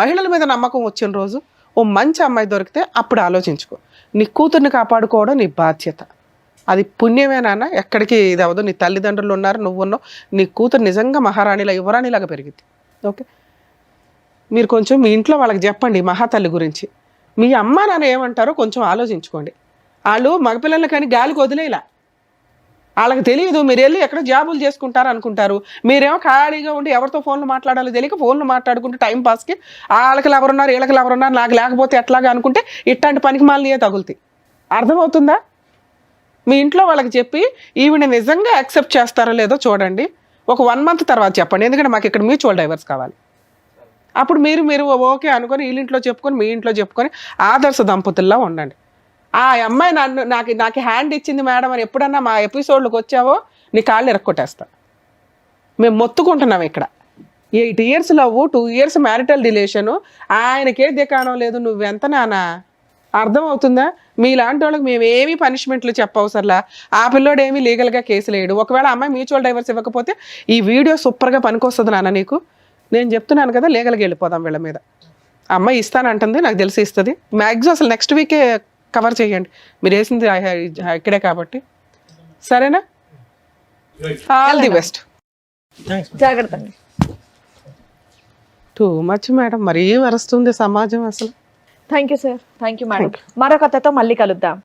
మహిళల మీద నమ్మకం వచ్చిన రోజు ఓ మంచి అమ్మాయి దొరికితే అప్పుడు ఆలోచించుకో. నీ కూతుర్ని కాపాడుకోవడం నీ బాధ్యత. అది పుణ్యమే నాన్న. ఎక్కడికి ఇది అవ్వదు. నీ తల్లిదండ్రులు ఉన్నారు, నువ్వు ఉన్నావు. నీ కూతురు నిజంగా మహారాణిలా, యువరాణిలాగా పెరిగింది. ఓకే, మీరు కొంచెం మీ ఇంట్లో వాళ్ళకి చెప్పండి మహాతల్లి గురించి. మీ అమ్మ నాన్న ఏమంటారో కొంచెం ఆలోచించుకోండి. వాళ్ళు మగపిల్లలు కానీ గాలికి వదిలేలా. వాళ్ళకి తెలియదు. మీరు వెళ్ళి ఎక్కడ జాబులు చేసుకుంటారు అనుకుంటారు. మీరేమో ఖాళీగా ఉండి ఎవరితో ఫోన్లు మాట్లాడాలో తెలియక ఫోన్లు మాట్లాడుకుంటూ టైం పాస్కి వాళ్ళకి ఎవరున్నారు, వీళ్ళకి ఎవరున్నారు, నాకు లేకపోతే ఎట్లాగా అనుకుంటే ఇట్లాంటి పనికి మాలియే తగులుతాయి. అర్థమవుతుందా? మీ ఇంట్లో వాళ్ళకి చెప్పి ఈవిని నిజంగా యాక్సెప్ట్ చేస్తారో లేదో చూడండి. ఒక 1 month తర్వాత చెప్పండి. ఎందుకంటే మాకు ఇక్కడ మ్యూచువల్ డైవర్స్ కావాలి. అప్పుడు మీరు ఓకే అనుకొని వీళ్ళింట్లో చెప్పుకొని మీ ఇంట్లో చెప్పుకొని ఆదర్శ దంపతుల్లా ఉండండి. ఆ అమ్మాయి నాకు హ్యాండ్ ఇచ్చింది మేడం అని ఎప్పుడన్నా మా ఎపిసోడ్లకు వచ్చావో నీ కాళ్ళు ఇరక్కొట్టేస్తా. మేము మొత్తుకుంటున్నాం ఇక్కడ. 8 years love, 2 years marital relation. ఆయనకే దికాణం లేదు. నువ్వెంత నానా? అర్థమవుతుందా? మీలాంటి వాళ్ళకి మేము ఏమీ పనిష్మెంట్లు చెప్పవసరలా. ఆ పిల్లోడు ఏమీ లీగల్గా కేసు లేడు. ఒకవేళ అమ్మాయి మ్యూచువల్ డైవర్స్ ఇవ్వకపోతే ఈ వీడియో సూపర్గా పనికొస్తుంది నాన్న నీకు. నేను చెప్తున్నాను కదా, లీగల్గా వెళ్ళిపోదాం వీళ్ళ మీద. అమ్మాయి ఇస్తానంటుంది, నాకు తెలిసి ఇస్తుంది. మ్యాక్సిమం అసలు నెక్స్ట్ వీకే కవర్ చేయండి, మీరు వేసింది ఇక్కడే కాబట్టి. సరేనా? All the best. జాగ్రత్త అండి. టూ మచ్ మేడం, మరీ వరుస్తుంది సమాజం అసలు. Thank you sir. Thank you madam. మరొక కథతో మళ్ళీ కలుద్దాం.